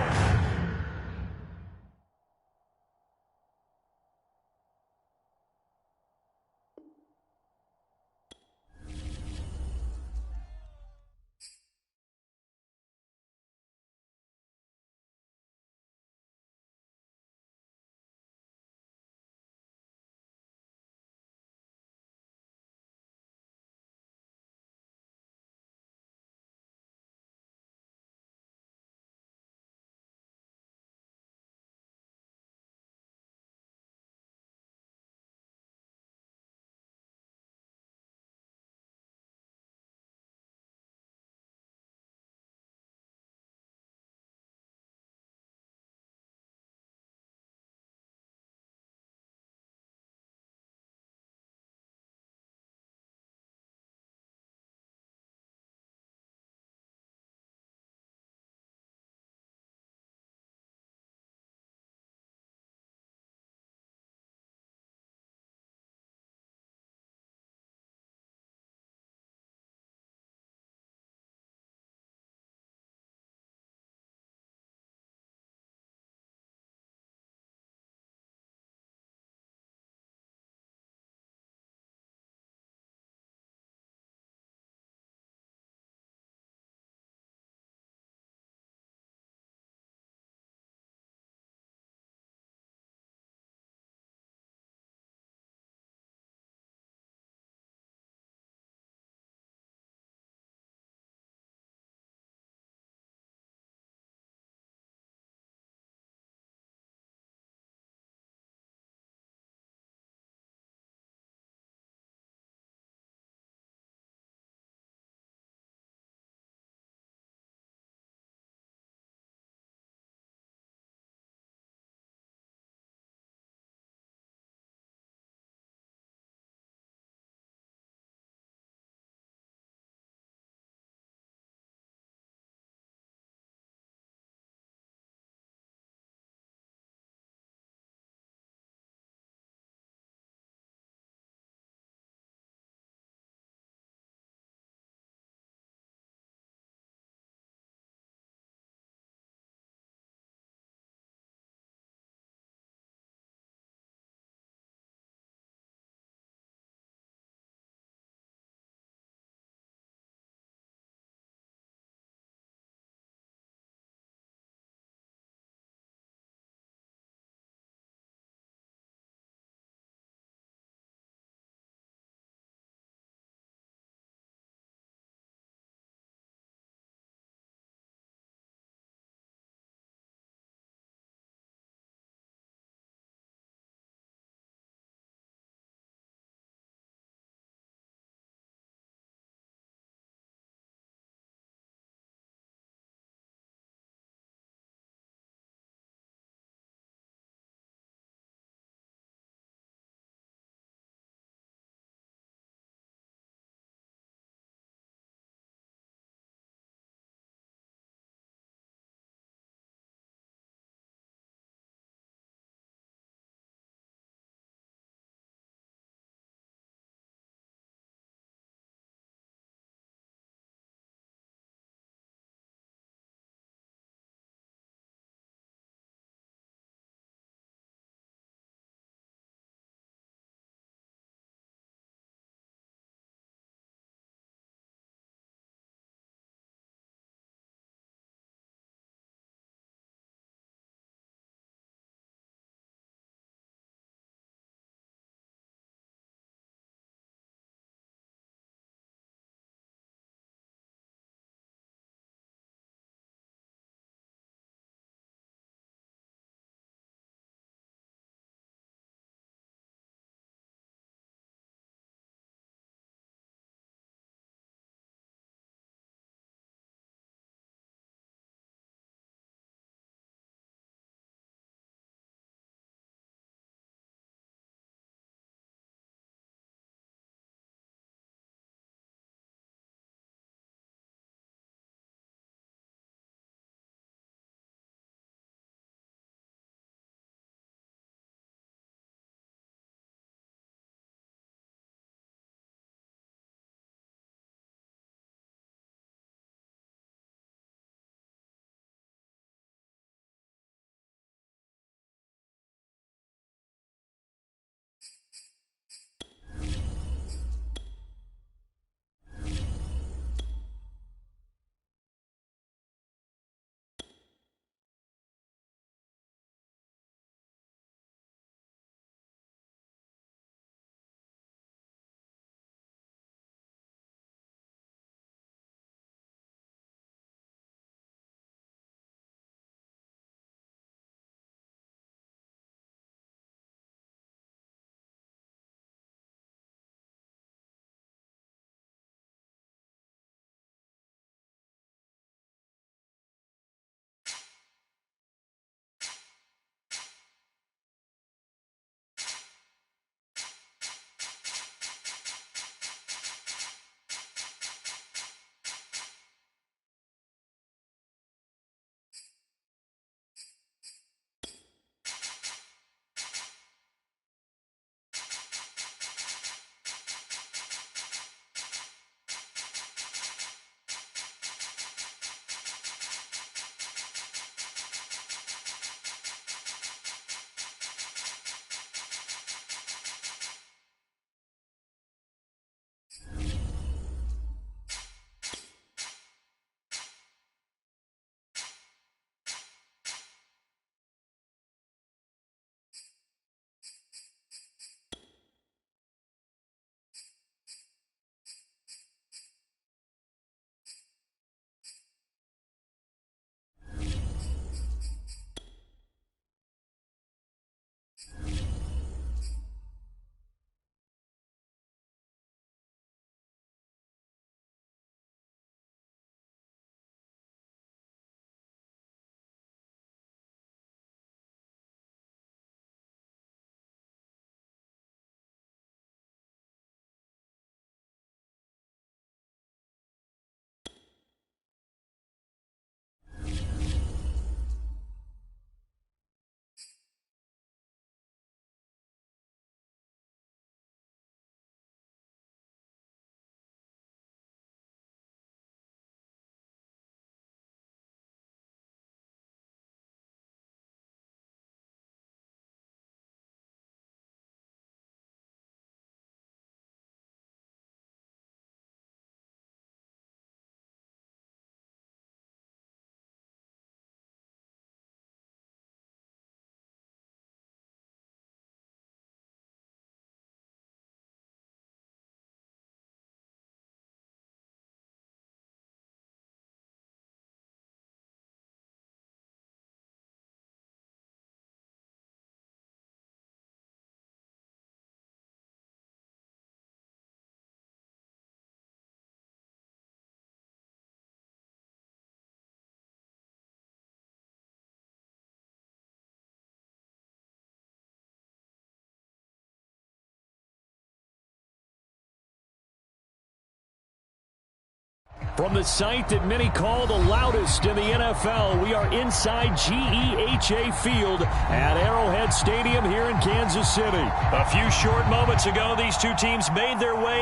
From the site that many call the loudest in the NFL, we are inside GEHA Field at Arrowhead Stadium here in Kansas City. A few short moments ago, these two teams made their way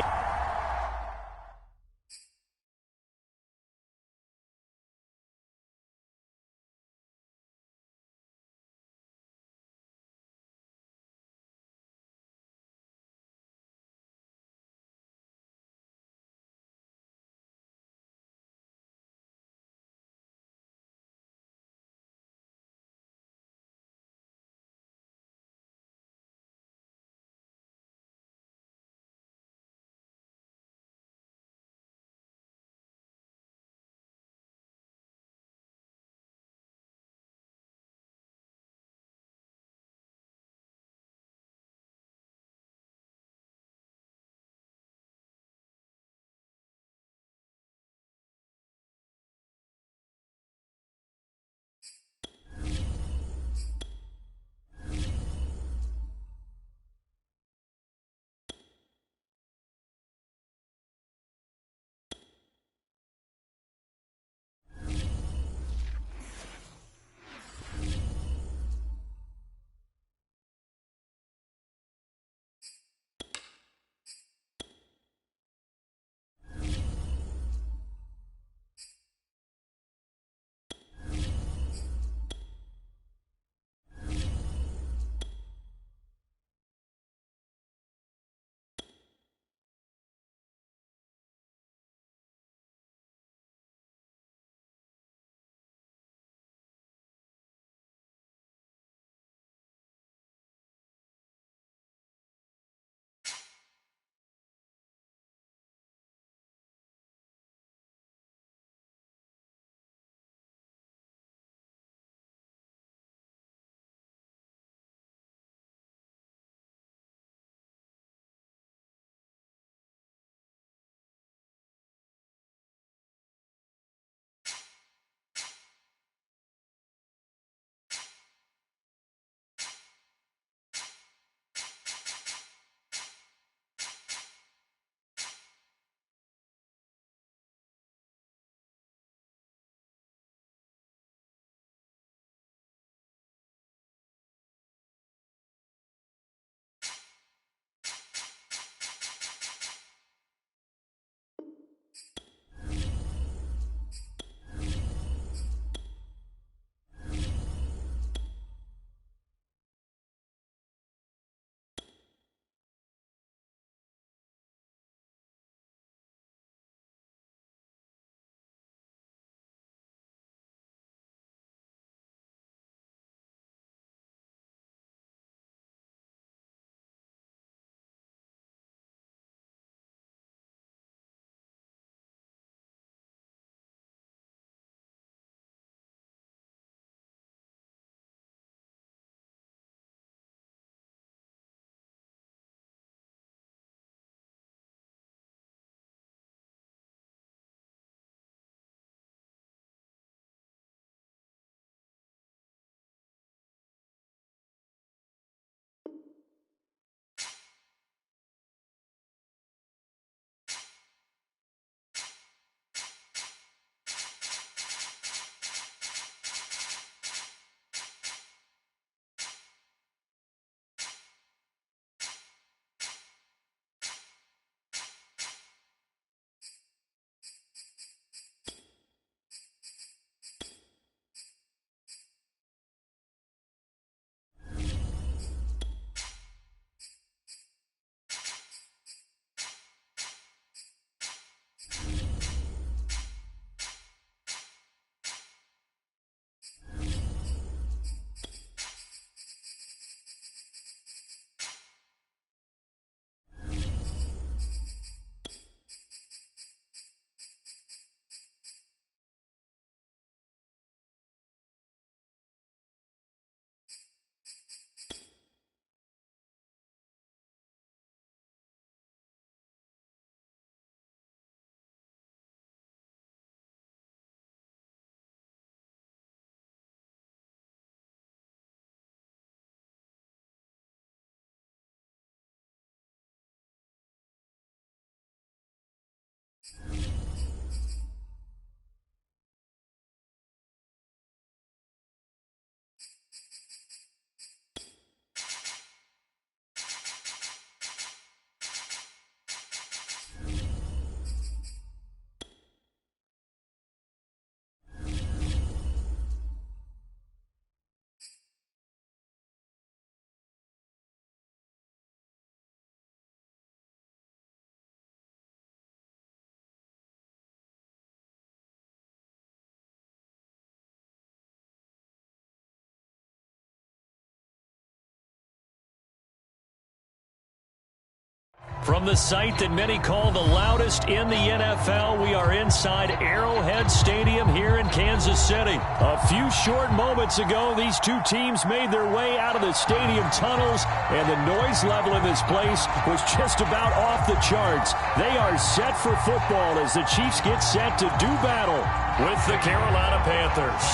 From the site that many call the loudest in the NFL, we are inside Arrowhead Stadium here in Kansas City. A few short moments ago, these two teams made their way out of the stadium tunnels, and the noise level in this place was just about off the charts. They are set for football as the Chiefs get set to do battle with the Carolina Panthers.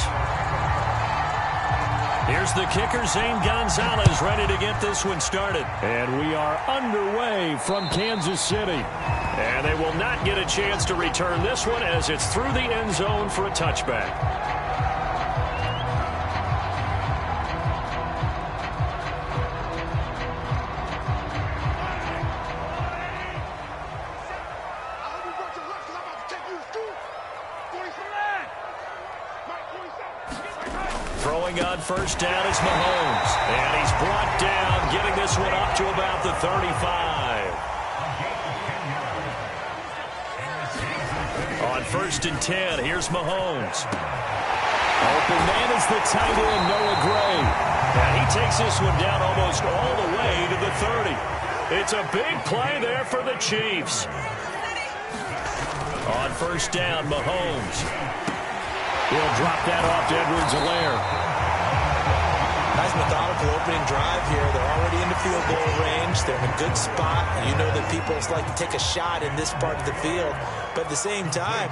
Here's the kicker, Zane Gonzalez, ready to get this one started. And we are underway from Kansas City. And they will not get a chance to return this one as it's through the end zone for a touchback. On first down is Mahomes, and he's brought down, getting this one up to about the 35. On first and 10, here's Mahomes. Open man is the tight end, Noah Gray. And he takes this one down almost all the way to the 30. It's a big play there for the Chiefs. On first down, Mahomes. He'll drop that off to Edwards-Helaire. Nice methodical opening drive here. They're already in the field goal range. They're in a good spot. You know that people like to take a shot in this part of the field. But at the same time,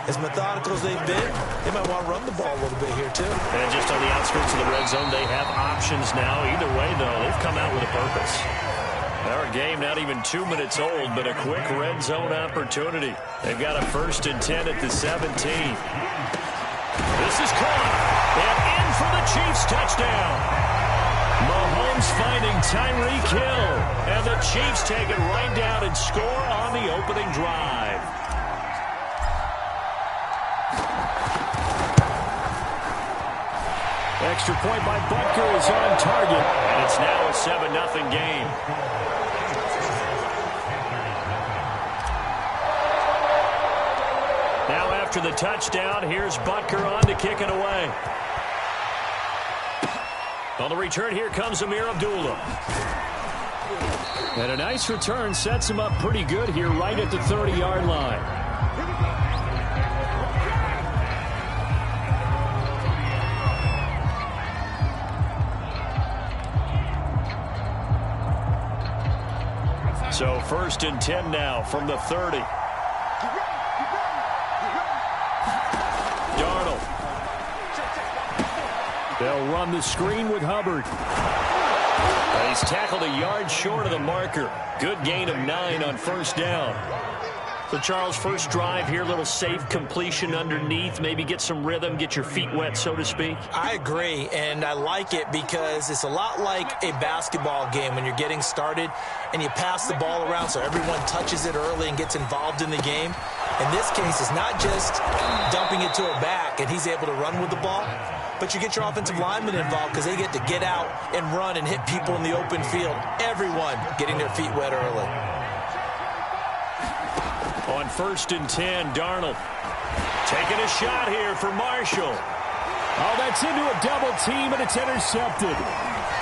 as methodical as they've been, they might want to run the ball a little bit here too. And just on the outskirts of the red zone, they have options now. Either way, though, they've come out with a purpose. Our game not even 2 minutes old, but a quick red zone opportunity. They've got a first and 10 at the 17. This is caught. And in for the Chiefs touchdown. Mahomes finding Tyreek Hill. And the Chiefs take it right down and score on the opening drive. Extra point by Butker is on target. And it's now a 7-0 game. Now after the touchdown, here's Butker on to kick it away. On the return, here comes Amir Abdullah. And a nice return sets him up pretty good here right at the 30-yard line. So first and 10 now from the 30. Darnold. They'll run the screen with Hubbard. And he's tackled a yard short of the marker. Good gain of 9 on first down. So, Charles, first drive here, little safe completion underneath. Maybe get some rhythm, get your feet wet, so to speak. I agree, and I like it because it's a lot like a basketball game when you're getting started and you pass the ball around so everyone touches it early and gets involved in the game. In this case, it's not just dumping it to a back and he's able to run with the ball, but you get your offensive linemen involved because they get to get out and run and hit people in the open field. Everyone getting their feet wet early. On first and 10, Darnold taking a shot here for Marshall. Oh, that's into a double team, and it's intercepted.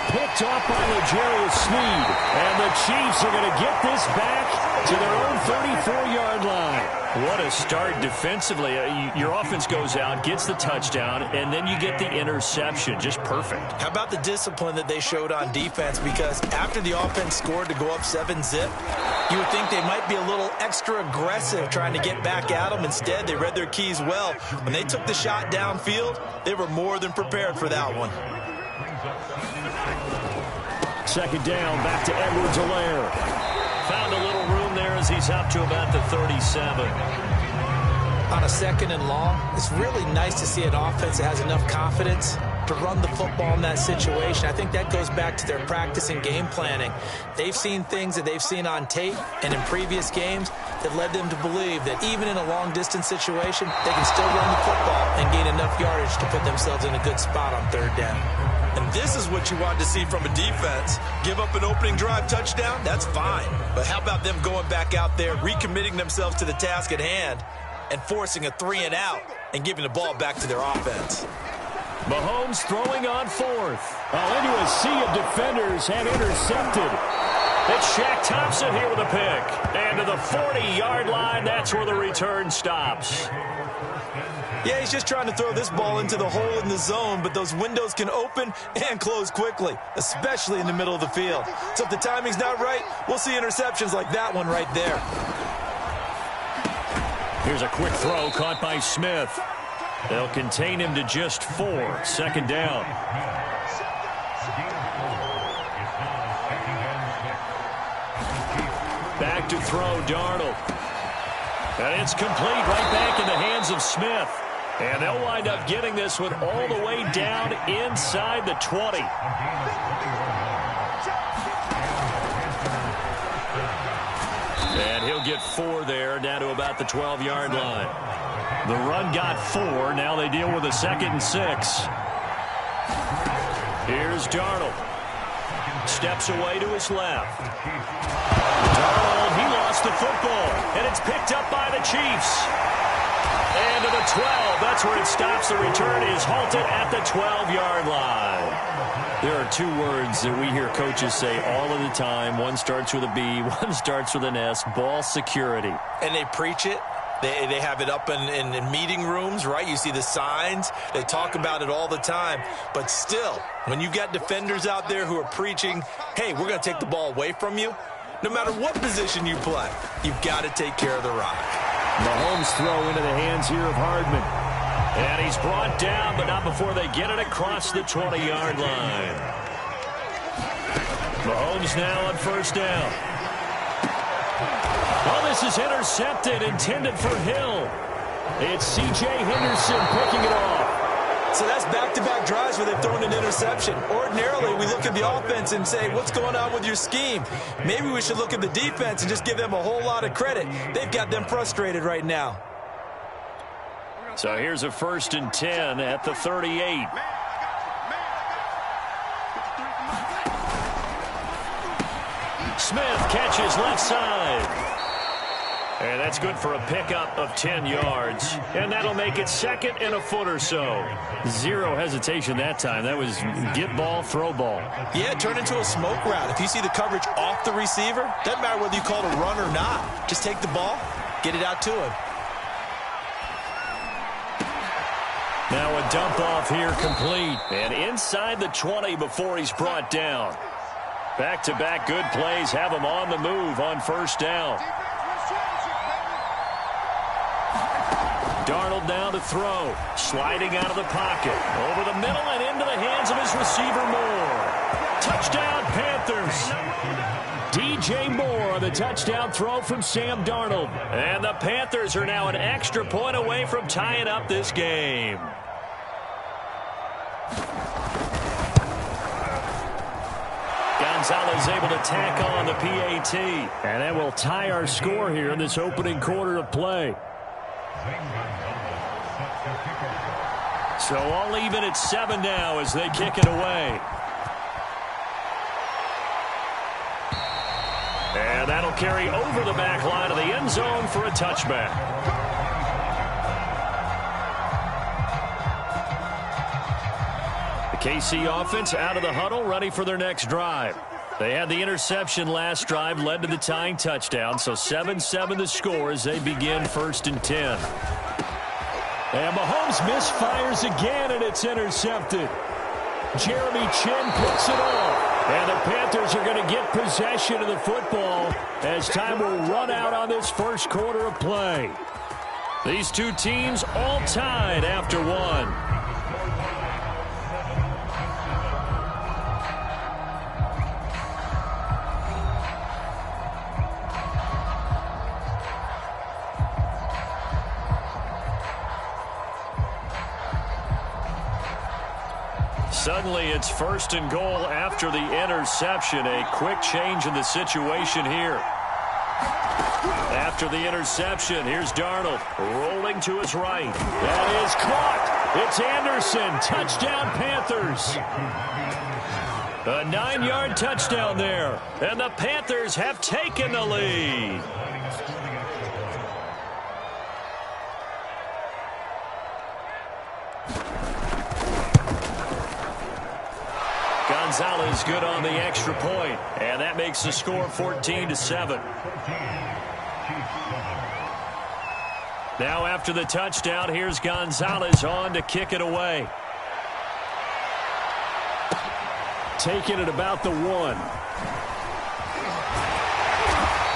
Picked off by L'Jarius Sneed. And the Chiefs are going to get this back to their own 34-yard line. What a start defensively. Your offense goes out, gets the touchdown, and then you get the interception. Just perfect. How about the discipline that they showed on defense? Because after the offense scored to go up 7-zip, you would think they might be a little extra aggressive trying to get back at them. Instead, they read their keys well. When they took the shot downfield, they were more than prepared for that one. Second down, back to Edwards-Helaire. Found a little room there as he's up to about the 37. On a second and long, it's really nice to see an offense that has enough confidence to run the football in that situation. I think that goes back to their practice and game planning. They've seen things that they've seen on tape and in previous games that led them to believe that even in a long-distance situation, they can still run the football and gain enough yardage to put themselves in a good spot on third down. And this is what you want to see from a defense. Give up an opening drive touchdown, that's fine. But how about them going back out there, recommitting themselves to the task at hand, and forcing a 3-and-out and giving the ball back to their offense. Mahomes throwing on fourth. Into a sea of defenders and intercepted. It's Shaq Thompson here with a pick. And to the 40-yard line, that's where the return stops. Yeah, he's just trying to throw this ball into the hole in the zone, but those windows can open and close quickly, especially in the middle of the field. So if the timing's not right, we'll see interceptions like that one right there. Here's a quick throw caught by Smith. They'll contain him to just 4. 2nd down. Back to throw, Darnold. And it's complete right back in the hands of Smith. And they'll wind up getting this one all the way down inside the 20. And he'll get 4 there, down to about the 12-yard line. The run got 4. Now they deal with a 2nd and 6. Here's Darnold. Steps away to his left. Darnold, he lost the football, and it's picked up by the Chiefs. And to the 12, that's where it stops. The return is halted at the 12-yard line. There are 2 words that we hear coaches say all of the time. One starts with a B, one starts with an S, ball security. And they preach it. They have it up in meeting rooms, right? You see the signs. They talk about it all the time. But still, when you've got defenders out there who are preaching, hey, we're going to take the ball away from you, no matter what position you play, you've got to take care of the rock. Mahomes throw into the hands here of Hardman. And he's brought down, but not before they get it across the 20-yard line. Mahomes now on 1st down. Oh, this is intercepted, intended for Hill. It's C.J. Henderson picking it off. So that's back-to-back drives where they've thrown an interception. Ordinarily, we look at the offense and say, what's going on with your scheme? Maybe we should look at the defense and just give them a whole lot of credit. They've got them frustrated right now. So here's a 1st and 10 at the 38. Smith catches left side. And that's good for a pickup of 10 yards. And that'll make it 2nd and a foot or so. 0 hesitation that time. That was get ball, throw ball. Yeah, turn into a smoke route. If you see the coverage off the receiver, doesn't matter whether you call it a run or not. Just take the ball, get it out to him. Now a dump off here complete. And inside the 20 before he's brought down. Back-to-back good plays have him on the move on 1st down. Darnold now to throw. Sliding out of the pocket. Over the middle and into the hands of his receiver Moore. Touchdown Panthers. DJ Moore on the touchdown throw from Sam Darnold. And the Panthers are now an extra point away from tying up this game. Gonzalez able to tack on the PAT. And that will tie our score here in this opening quarter of play. So all even at 7 now as they kick it away. And that'll carry over the back line of the end zone for a touchback. The KC offense out of the huddle, ready for their next drive. They had the interception last drive, led to the tying touchdown, so 7-7 the score as they begin 1st and 10. And Mahomes misfires again, and it's intercepted. Jeremy Chin picks it off. And the Panthers are going to get possession of the football as time will run out on this 1st quarter of play. These 2 teams all tied after 1. Suddenly, it's 1st and goal after the interception. A quick change in the situation here. After the interception, here's Darnold rolling to his right. That is caught. It's Anderson. Touchdown, Panthers. A 9-yard touchdown there. And the Panthers have taken the lead. Gonzalez good on the extra point, and that makes the score 14-7. Now after the touchdown, here's Gonzalez on to kick it away. Taking it about the 1.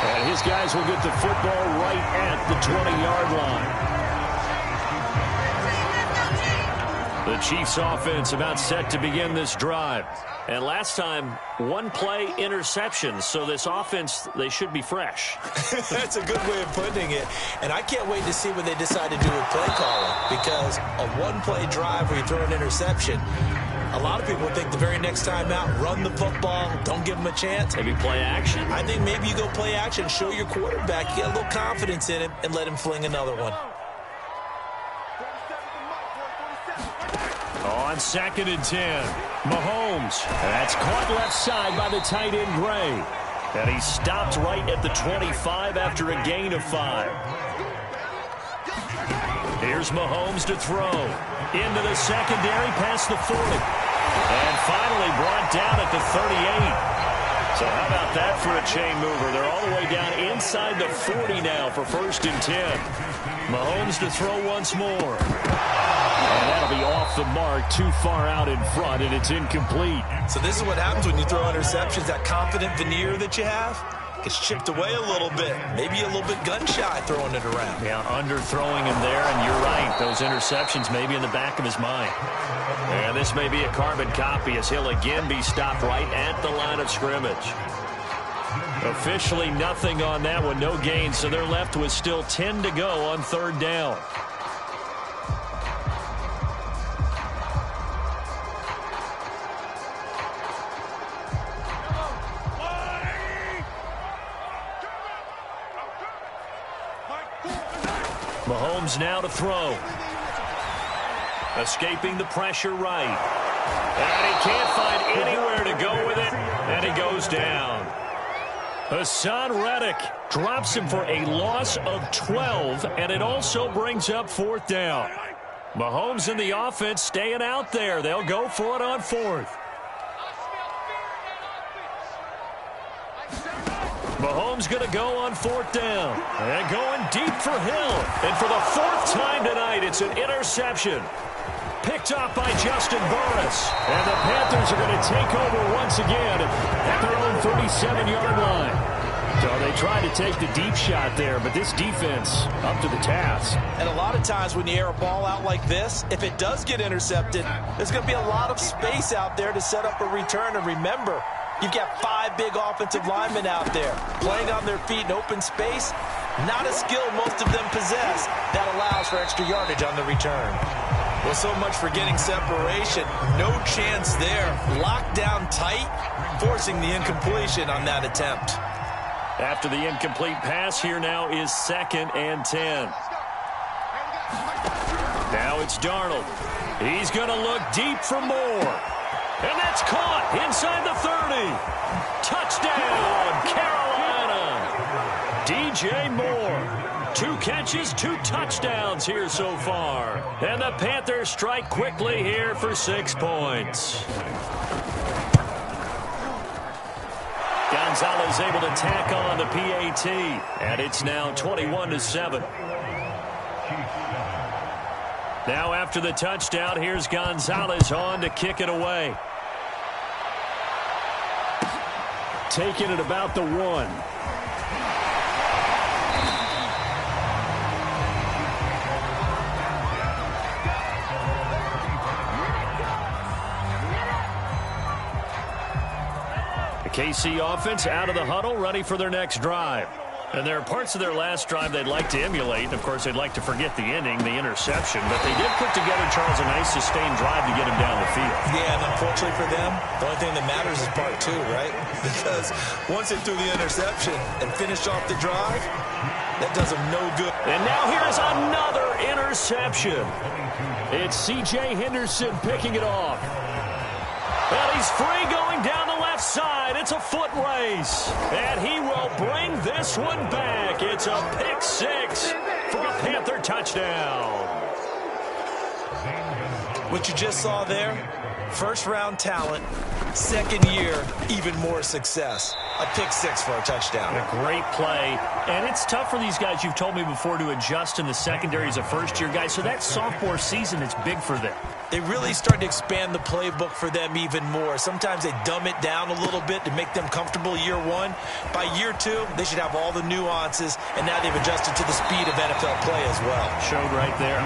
And his guys will get the football right at the 20-yard line. The Chiefs offense about set to begin this drive. And last time, one play interception. So this offense, they should be fresh. That's a good way of putting it. And I can't wait to see what they decide to do with play calling. Because a one-play drive where you throw an interception, a lot of people think the very next time out, run the football, don't give them a chance. Maybe play action? I think maybe you go play action, show your quarterback, get a little confidence in him, and let him fling another one. On 2nd and 10, Mahomes. That's caught left side by the tight end, Gray. And he stopped right at the 25 after a gain of 5. Here's Mahomes to throw. Into the secondary, past the 40. And finally brought down at the 38. So how about that for a chain mover? They're all the way down inside the 40 now for 1st and 10. Mahomes to throw once more. And that'll be off the mark, too far out in front, and it's incomplete. So this is what happens when you throw interceptions. That confident veneer that you have gets chipped away a little bit. Maybe a little bit gun-shy throwing it around. Yeah, underthrowing him there, and you're right. Those interceptions may be in the back of his mind. And this may be a carbon copy as he'll again be stopped right at the line of scrimmage. Officially nothing on that one, no gain, so they're left with still 10 to go on 3rd down. Mahomes now to throw. Escaping the pressure right. And he can't find anywhere to go with it. And he goes down. Hassan Reddick drops him for a loss of 12. And it also brings up 4th down. Mahomes and the offense staying out there. They'll go for it on 4th. Mahomes going to go on 4th down. And going deep for Hill. And for the 4th time tonight, it's an interception. Picked off by Justin Burris. And the Panthers are going to take over once again at their own 37-yard line. So they tried to take the deep shot there, but this defense up to the task. And a lot of times when you air a ball out like this, if it does get intercepted, there's going to be a lot of space out there to set up a return. And remember, you've got 5 big offensive linemen out there playing on their feet in open space. Not a skill most of them possess that allows for extra yardage on the return. Well, so much for getting separation. No chance there. Locked down tight, forcing the incompletion on that attempt. After the incomplete pass, here now is 2nd and 10. Now it's Darnold. He's going to look deep for more. And that's caught inside the 30. Touchdown, Carolina. DJ Moore. 2 catches, 2 touchdowns here so far. And the Panthers strike quickly here for 6 points. Gonzalez able to tack on the PAT. And it's now 21-7. Now after the touchdown, here's Gonzalez on to kick it away. Taking it about the 1. KC offense out of the huddle, ready for their next drive. And there are parts of their last drive they'd like to emulate. Of course, they'd like to forget the inning, the interception. But they did put together, Charles, a nice sustained drive to get him down the field. Yeah, and unfortunately for them, the only thing that matters is part 2, right? Because once they threw the interception and finished off the drive, that does them no good. And now here's another interception. It's C.J. Henderson picking it off. And he's free going down the left side. It's a foot race. And he will bring this one back. It's a pick 6 for a Panther touchdown. What you just saw there, first-round talent, second year, even more success. A pick six for a touchdown. A great play. And it's tough for these guys, you've told me before, to adjust in the secondary as a first-year guy. So that sophomore season is big for them. They really start to expand the playbook for them even more. Sometimes they dumb it down a little bit to make them comfortable year one. By year two, they should have all the nuances, and now they've adjusted to the speed of NFL play as well. Showed right there.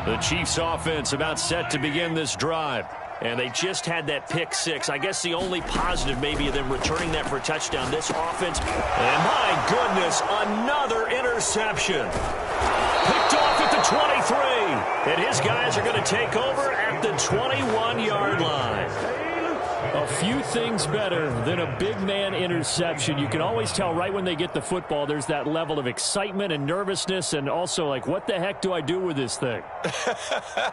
The Chiefs offense about set to begin this drive. And they just had that pick six. I guess the only positive maybe of them returning that for a touchdown. This offense, and my goodness, another interception. Picked off at the 23. And his guys are going to take over at the 21-yard line. A few things better than a big man interception. You can always tell right when they get the football, there's that level of excitement and nervousness, and also like, what the heck do I do with this thing?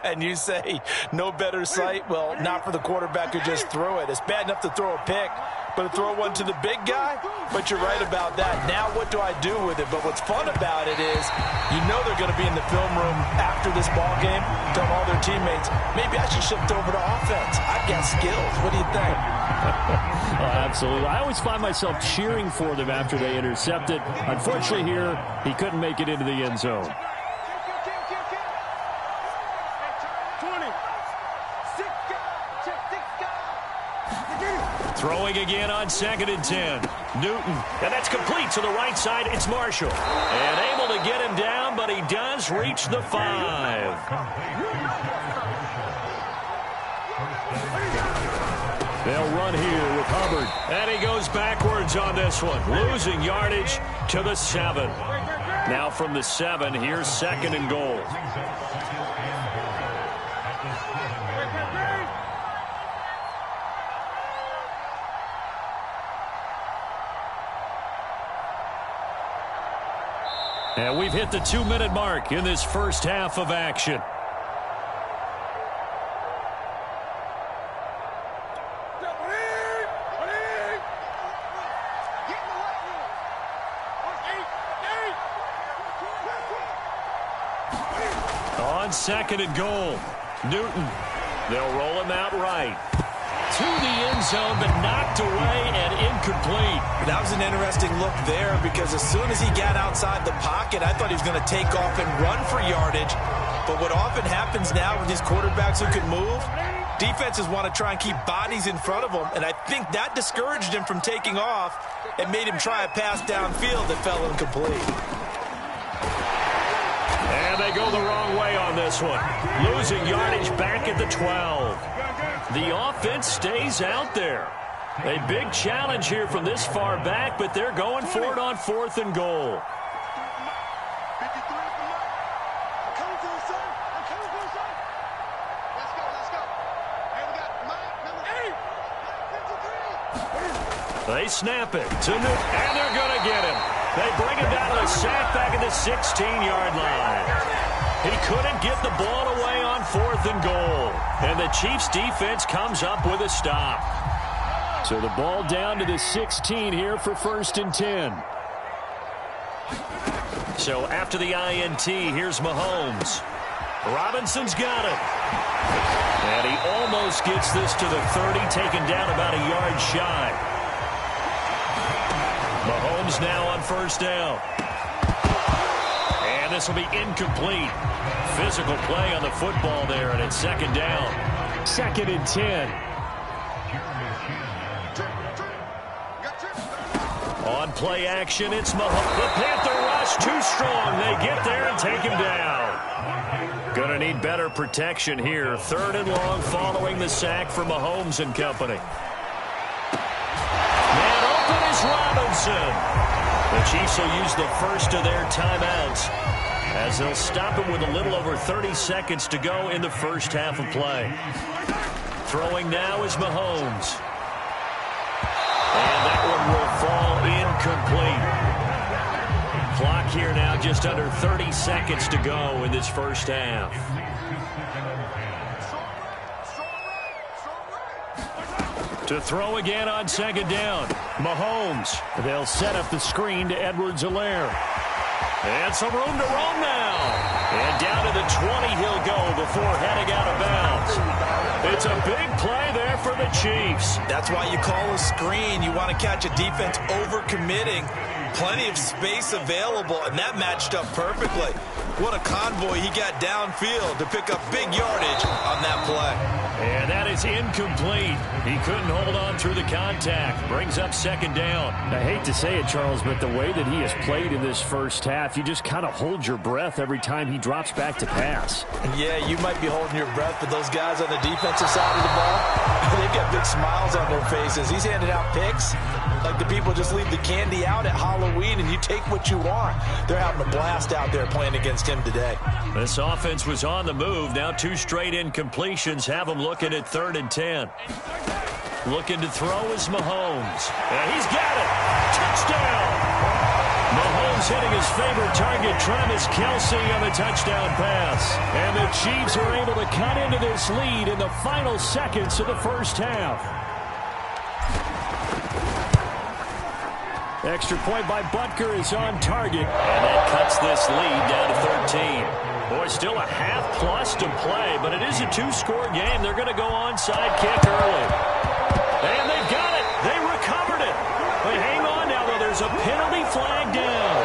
And you say, no better sight? Well, not for the quarterback who just threw it. It's bad enough to throw a pick, but to throw one to the big guy? But you're right about that. Now what do I do with it? But what's fun about it is, you know they're going to be in the film room after this ball game, telling all their teammates, maybe I should shift over to offense. I've got skills. What do you think? Oh, absolutely. I always find myself cheering for them after they intercept it. Unfortunately here, he couldn't make it into the end zone. Throwing again on 2nd and 10. Newton, and that's complete to the right side. It's Marshall. And able to get him down, but he does reach the 5. They'll run here with Hubbard. And he goes backwards on this one, losing yardage to the 7. Now from the 7, here's 2nd and goal. And we've hit the 2-minute mark in this first half of action. On 2nd and goal, Newton. They'll roll him out right. To the end zone, but knocked away and incomplete. That was an interesting look there because as soon as he got outside the pocket, I thought he was going to take off and run for yardage. But what often happens now with these quarterbacks who can move, defenses want to try and keep bodies in front of them, and I think that discouraged him from taking off and made him try a pass downfield that fell incomplete. And they go the wrong way on this one. Losing yardage back at the 12. The offense stays out there. A big challenge here from this far back, but they're going for it on 4th and goal. They snap it to Newton, and they're going to get him. They bring him down to the sack back at the 16-yard line. He couldn't get the ball away on 4th and goal. And the Chiefs defense comes up with a stop. So the ball down to the 16 here for 1st and 10. So after the INT, here's Mahomes. Robinson's got it. And he almost gets this to the 30, taken down about a yard shy. Mahomes now on 1st down. And this will be incomplete. Physical play on the football there, and it's 2nd down. 2nd and 10. On play action, it's Mahomes. The Panther rush too strong. They get there and take him down. Gonna need better protection here. 3rd and long following the sack for Mahomes and company. Man open is Robinson. The Chiefs will use the first of their timeouts as they'll stop it with a little over 30 seconds to go in the first half of play. Throwing now is Mahomes. And that one will fall incomplete. Clock here now just under 30 seconds to go in this first half. To throw again on second down. Mahomes. They'll set up the screen to Edwards-Helaire. And some room to roam now. And down to the 20 he'll go before heading out of bounds. It's a big play there for the Chiefs. That's why you call a screen. You want to catch a defense overcommitting. Plenty of space available, and that matched up perfectly. What a convoy he got downfield to pick up big yardage on that play. And that is incomplete. He couldn't hold on through the contact. Brings up second down. I hate to say it, Charles, but the way that he has played in this first half, you just kind of hold your breath every time he drops back to pass. Yeah, you might be holding your breath, but those guys on the defensive side of the ball, they've got big smiles on their faces. He's handing out picks like the people just leave the candy out at Halloween and you take what you want. They're having a blast out there playing against him today. This offense was on the move. Now 2 straight incompletions have them looking at 3rd and 10. Looking to throw is Mahomes. And he's got it. Touchdown. Mahomes hitting his favorite target, Travis Kelce, on the touchdown pass. And the Chiefs are able to cut into this lead in the final seconds of the first half. Extra point by Butker is on target. And that cuts this lead down to 13. Boy, still a half-plus to play, but it is a 2-score game. They're going to go onside kick early. And they've got it. They recovered it. But hang on now, though. There's a penalty flag down.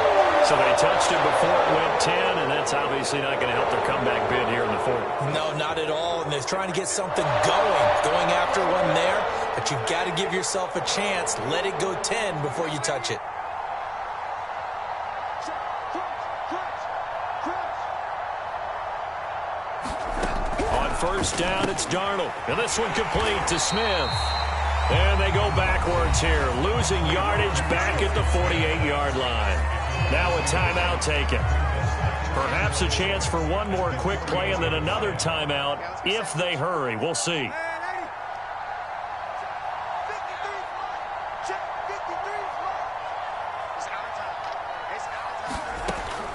So they touched it before it went 10, and that's obviously not going to help their comeback bid here in the 4th. No, not at all. And they're trying to get something going after one there. But you've got to give yourself a chance. Let it go 10 before you touch it. On first down, it's Darnold. And this one complete to Smith. And they go backwards here, losing yardage back at the 48-yard line. Now a timeout taken. Perhaps a chance for one more quick play and then another timeout if they hurry. We'll see.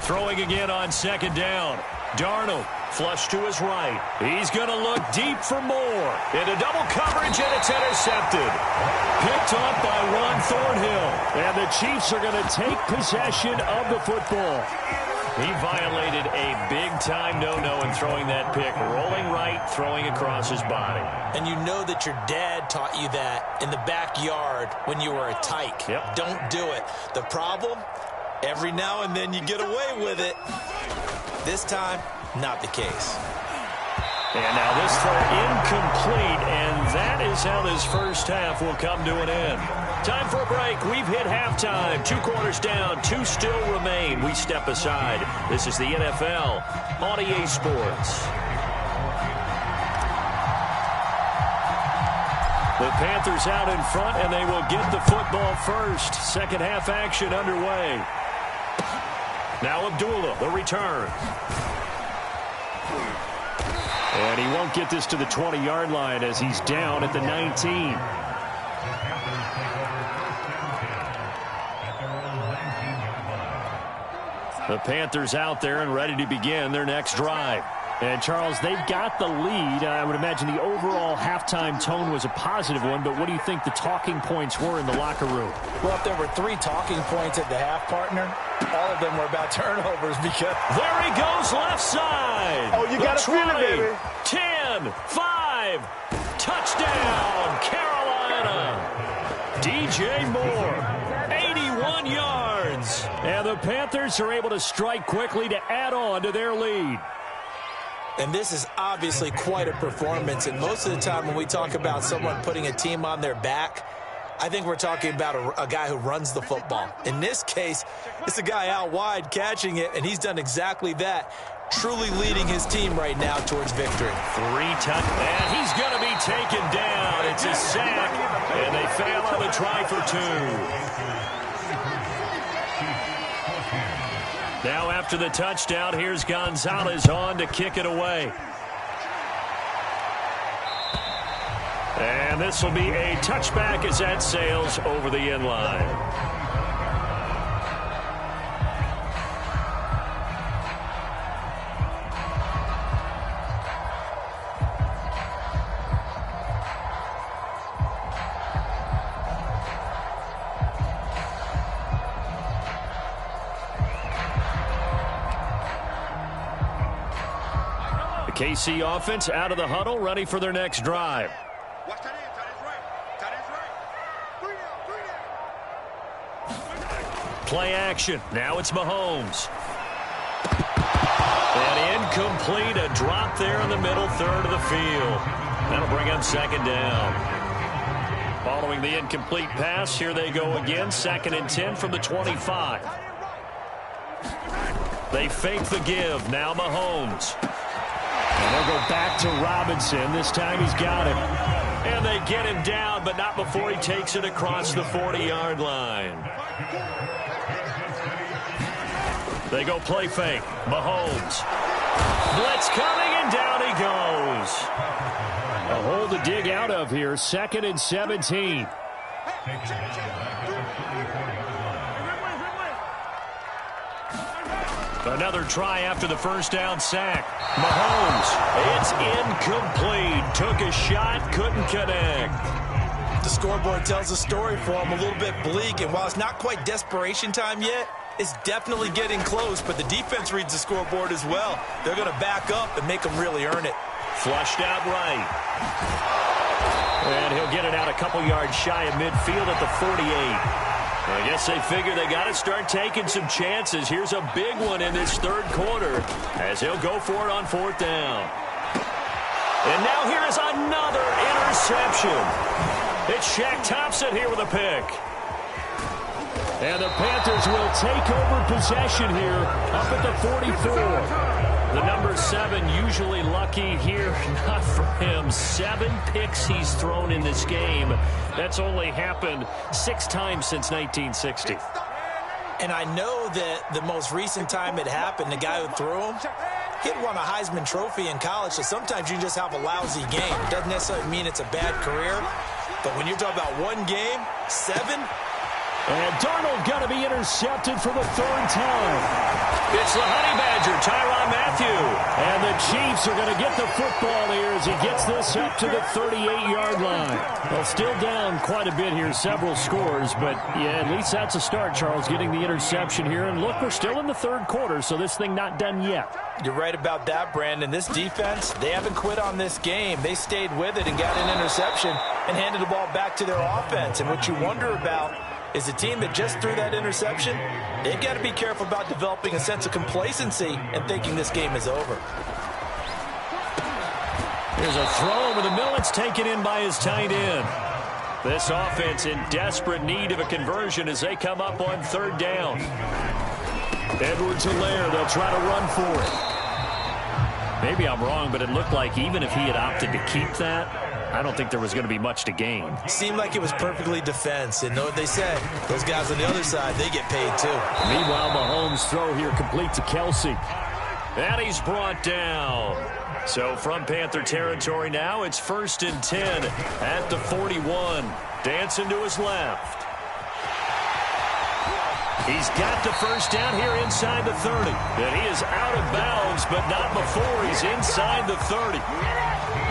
Throwing again on second down. Darnold, flush to his right. He's going to look deep for more. Into double coverage, and it's intercepted. Picked off by Ron Thornhill. And the Chiefs are going to take possession of the football. He violated a big-time no-no in throwing that pick. Rolling right, throwing across his body. And you know that your dad taught you that in the backyard when you were a tyke. Yep. Don't do it. The problem? Every now and then you get away with it. This time, not the case. And now this throw incomplete, and that is how this first half will come to an end. Time for a break. We've hit halftime. 2 quarters down, 2 still remain. We step aside. This is the NFL on EA Sports. The Panthers out in front, and they will get the football first. Second half action underway. Now Abdullah, the return. And he won't get this to the 20-yard line as he's down at the 19. The Panthers out there and ready to begin their next drive. And, Charles, they've got the lead. I would imagine the overall halftime tone was a positive one, but what do you think the talking points were in the locker room? Well, if there were 3 talking points at the half, partner, all of them were about turnovers because... There he goes left side. Oh, you got to feel it, baby. 10, 5, touchdown, Carolina. DJ Moore, 81 yards. And the Panthers are able to strike quickly to add on to their lead. And this is obviously quite a performance. And most of the time when we talk about someone putting a team on their back, I think we're talking about a guy who runs the football. In this case, it's a guy out wide catching it, and he's done exactly that, truly leading his team right now towards victory. 3 touchdowns, and he's going to be taken down. It's a sack, and they fail on the try for 2. Now after the touchdown, here's Gonzalez on to kick it away. And this will be a touchback as that sails over the end line. KC offense out of the huddle, ready for their next drive. Watch that in. Tight end's right. Tight end's right. Play action. Now it's Mahomes. And incomplete. A drop there in the middle third of the field. That'll bring up second down. Following the incomplete pass, here they go again. 2nd and 10 from the 25. They fake the give. Now Mahomes. And they'll go back to Robinson. This time he's got him. And they get him down, but not before he takes it across the 40-yard line. They go play fake. Mahomes. Blitz coming, and down he goes. A hole to dig out of here. 2nd and 17. Another try after the first down sack. Mahomes, it's incomplete. Took a shot, couldn't connect. The scoreboard tells a story for him, a little bit bleak, and while it's not quite desperation time yet, it's definitely getting close, but the defense reads the scoreboard as well. They're going to back up and make them really earn it. Flushed out right. And he'll get it out a couple yards shy of midfield at the 48. I guess they figure they got to start taking some chances. Here's a big one in this third quarter as he'll go for it on 4th down. And now here is another interception. It's Shaq Thompson here with a pick. And the Panthers will take over possession here up at the 44. The number 7 usually lucky here. Not for him. 7 picks he's thrown in this game. That's only happened 6 times since 1960. And I know that the most recent time it happened, the guy who threw him, he had won a Heisman Trophy in college, so sometimes you just have a lousy game. It doesn't necessarily mean it's a bad career, but when you're talking about one game, 7... And Darnold going to be intercepted for the 3rd time. It's the Honey Badger, Tyrann Mathieu. And the Chiefs are going to get the football here as he gets this up to the 38-yard line. Well, still down quite a bit here, several scores, but yeah, at least that's a start, Charles, getting the interception here. And look, we're still in the 3rd quarter, so this thing not done yet. You're right about that, Brandon. This defense, they haven't quit on this game. They stayed with it and got an interception and handed the ball back to their offense. And what you wonder about is a team that just threw that interception, they've got to be careful about developing a sense of complacency and thinking this game is over. Here's a throw over the middle. It's taken in by his tight end. This offense in desperate need of a conversion as they come up on 3rd down. Edwards-Helaire, they'll try to run for it. Maybe I'm wrong, but it looked like even if he had opted to keep that, I don't think there was going to be much to gain. Seemed like it was perfectly defense. And know what they said? Those guys on the other side, they get paid too. Meanwhile, Mahomes' throw here complete to Kelsey. And he's brought down. So from Panther territory now, it's 1st and 10 at the 41. Dancing to his left. He's got the first down here inside the 30. And he is out of bounds, but not before he's inside the 30.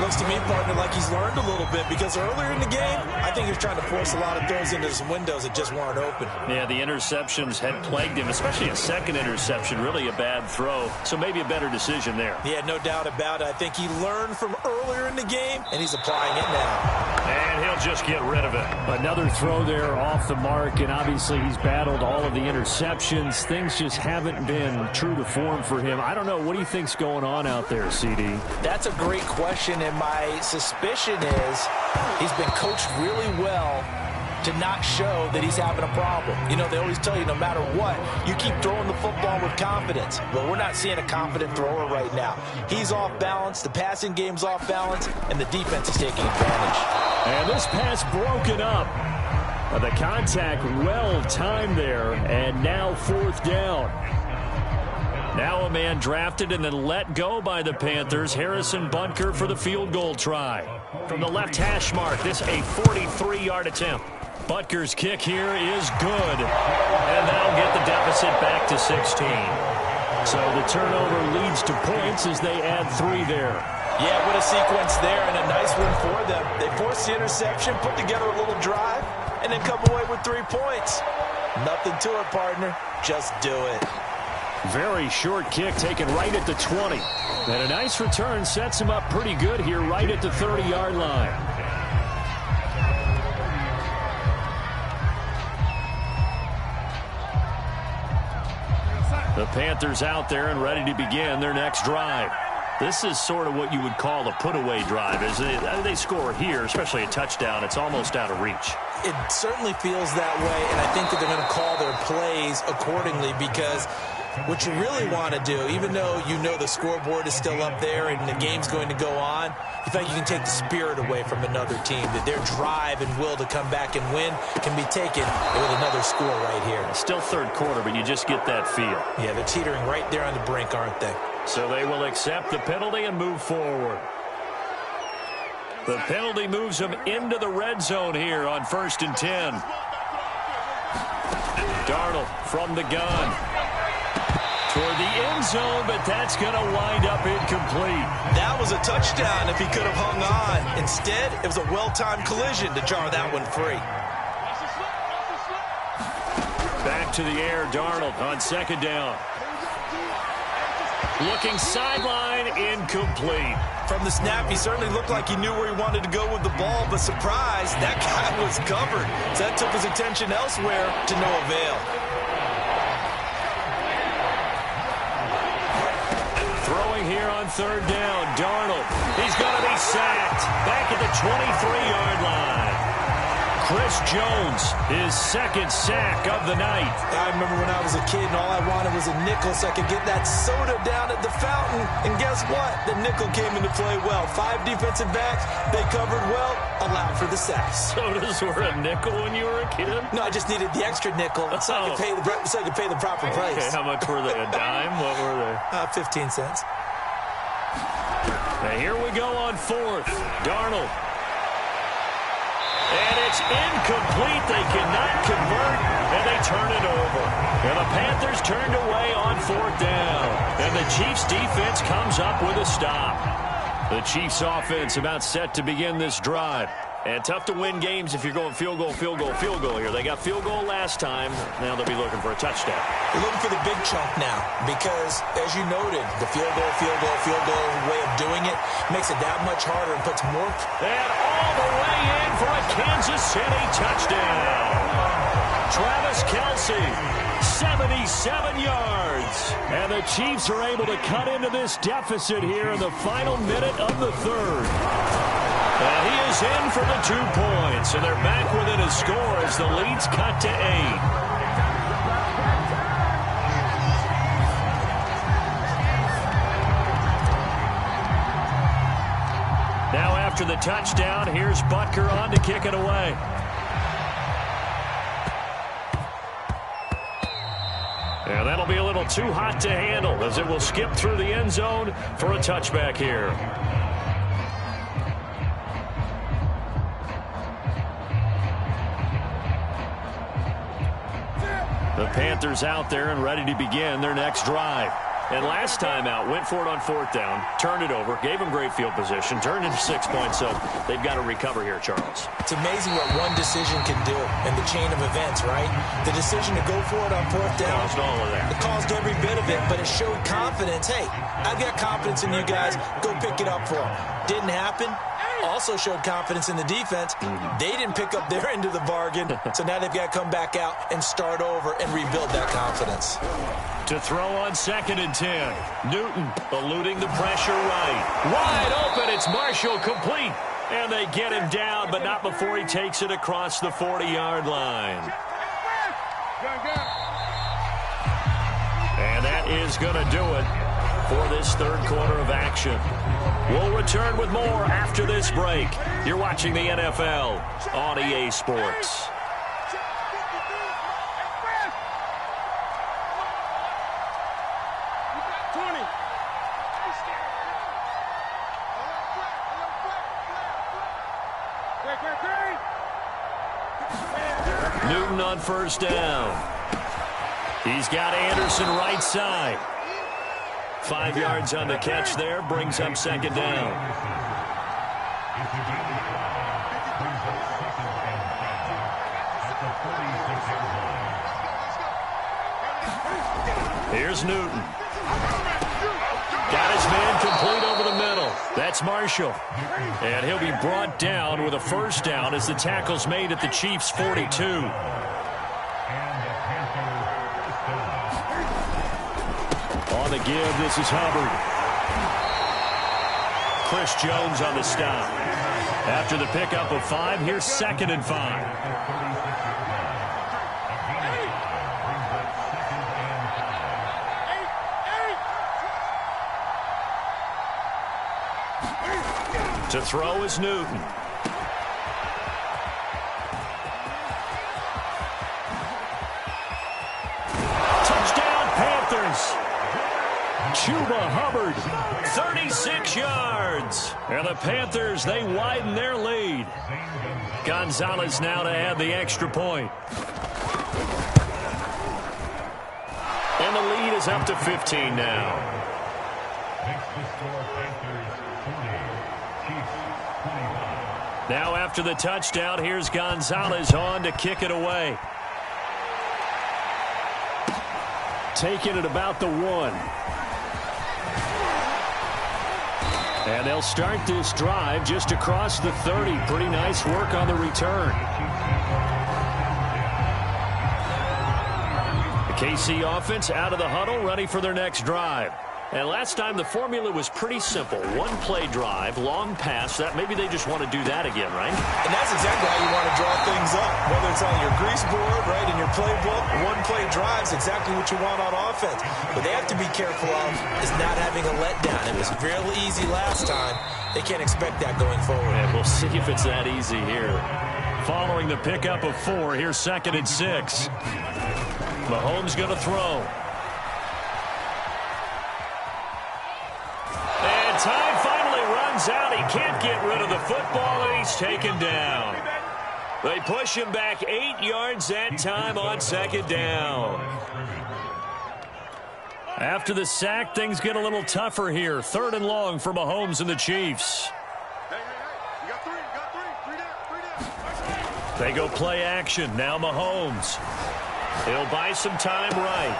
Looks to me, partner, like he's learned a little bit because earlier in the game, I think he was trying to force a lot of throws into some windows that just weren't open. Yeah, the interceptions had plagued him, especially a second interception, really a bad throw. So maybe a better decision there. Yeah, no doubt about it. I think he learned from earlier in the game, and he's applying it now. And he'll just get rid of it. Another throw there off the mark, and obviously he's battled all of the interceptions. Things just haven't been true to form for him. I don't know. What do you think's going on out there, CD? That's a great question, and my suspicion is he's been coached really well to not show that he's having a problem. You know, they always tell you no matter what, you keep throwing the football with confidence. Well, we're not seeing a confident thrower right now. He's off balance, the passing game's off balance, and the defense is taking advantage. And this pass broken up. The contact well timed there, and now 4th down. Now a man drafted and then let go by the Panthers. Harrison Butker for the field goal try. From the left hash mark, this a 43-yard attempt. Butker's kick here is good. And that'll get the deficit back to 16. So the turnover leads to points as they add 3 there. Yeah, what a sequence there and a nice one for them. They forced the interception, put together a little drive, and then come away with 3 points. Nothing to it, partner. Just do it. Very short kick taken right at the 20. And a nice return sets him up pretty good here right at the 30-yard line. The Panthers out there and ready to begin their next drive. This is sort of what you would call a put-away drive. As they score here, especially a touchdown, it's almost out of reach. It certainly feels that way, and I think that they're going to call their plays accordingly, because what you really want to do, even though you know the scoreboard is still up there and the game's going to go on, you think you can take the spirit away from another team, that their drive and will to come back and win can be taken with another score right here. Still third quarter, but you just get that feel. Yeah, they're teetering right there on the brink, aren't they? So they will accept the penalty and move forward. The penalty moves them into the red zone here on 1st and 10. Darnold from the gun. Toward the end zone, but that's going to wind up incomplete. That was a touchdown if he could have hung on. Instead, it was a well-timed collision to jar that one free. Back to the air, Darnold on 2nd down. Looking sideline, incomplete. From the snap, he certainly looked like he knew where he wanted to go with the ball, but surprise, that guy was covered. So that took his attention elsewhere to no avail. Throwing here on 3rd down, Darnold. He's going to be sacked. Back at the 23-yard line. Chris Jones, his 2nd sack of the night. I remember when I was a kid and all I wanted was a nickel so I could get that soda down at the fountain. And guess what? The nickel came into play well. 5 defensive backs, they covered well, allowed for the sacks. Sodas were a nickel when you were a kid? No, I just needed the extra nickel so I could pay the proper price. Okay, how much were they? A dime? What were they? 15 cents. Now here we go on 4th. Darnold. And it's incomplete. They cannot convert, and they turn it over. And the Panthers turned away on 4th down. And the Chiefs' defense comes up with a stop. The Chiefs' offense about set to begin this drive. And tough to win games if you're going field goal, field goal, field goal here. They got field goal last time. Now they'll be looking for a touchdown. They're looking for the big chunk now because, as you noted, the field goal way of doing it makes it that much harder and puts more. And all the way in for a Kansas City touchdown. Travis Kelce, 77 yards. And the Chiefs are able to cut into this deficit here in the final minute of the 3rd. And he is in for the 2 points, and they're back within a score as the lead's cut to 8. Now after the touchdown, here's Butker on to kick it away. And that'll be a little too hot to handle as it will skip through the end zone for a touchback here. The Panthers out there and ready to begin their next drive. And last time out, went for it on 4th down, turned it over, gave them great field position, turned into 6 points, so they've got to recover here, Charles. It's amazing what one decision can do in the chain of events, right? The decision to go for it on 4th down. Caused all of that. It caused every bit of it, but it showed confidence. Hey, I've got confidence in you guys. Go pick it up for them. Didn't happen. Also showed confidence in the defense. They didn't pick up their end of the bargain, so now they've got to come back out and start over and rebuild that confidence. To throw on 2nd and 10. Newton eluding the pressure right. Wide open. It's Marshall complete. And they get him down, but not before he takes it across the 40-yard line. And that is going to do it for this 3rd quarter of action. We'll return with more after this break. You're watching the NFL on EA Sports. Newton on 1st down. He's got Anderson right side. 5 yards on the catch there, brings up 2nd down. Here's Newton. Got his man complete over the middle. That's Marshall. And he'll be brought down with a first down as the tackle's made at the Chiefs' 42. On the give, this is Hubbard. Chris Jones on the stop. After the pickup of 5, here's 2nd and 5. To throw is Newton. Touchdown, Panthers. Chuba Hubbard, 36 yards. And the Panthers, they widen their lead. Gonzalez now to add the extra point. And the lead is up to 15 now. Now after the touchdown, here's Gonzalez on to kick it away. Taking it about the 1. And they'll start this drive just across the 30. Pretty nice work on the return. The KC offense out of the huddle, ready for their next drive. And last time the formula was pretty simple. One play drive, long pass. That maybe they just want to do that again, right? And that's exactly how you want to draw things up. Whether it's on your grease board, right, in your playbook, one play drive's exactly what you want on offense. What they have to be careful of is not having a letdown. It was real easy last time. They can't expect that going forward. And we'll see if it's that easy here. Following the pickup of 4, here's 2nd and 6. Mahomes going to throw. Time finally runs out. He can't get rid of the football, and he's taken down. They push him back 8 yards that time on 2nd down. After the sack, things get a little tougher here. 3rd and long for Mahomes and the Chiefs. You got three down. They go play action. Now Mahomes. He'll buy some time right.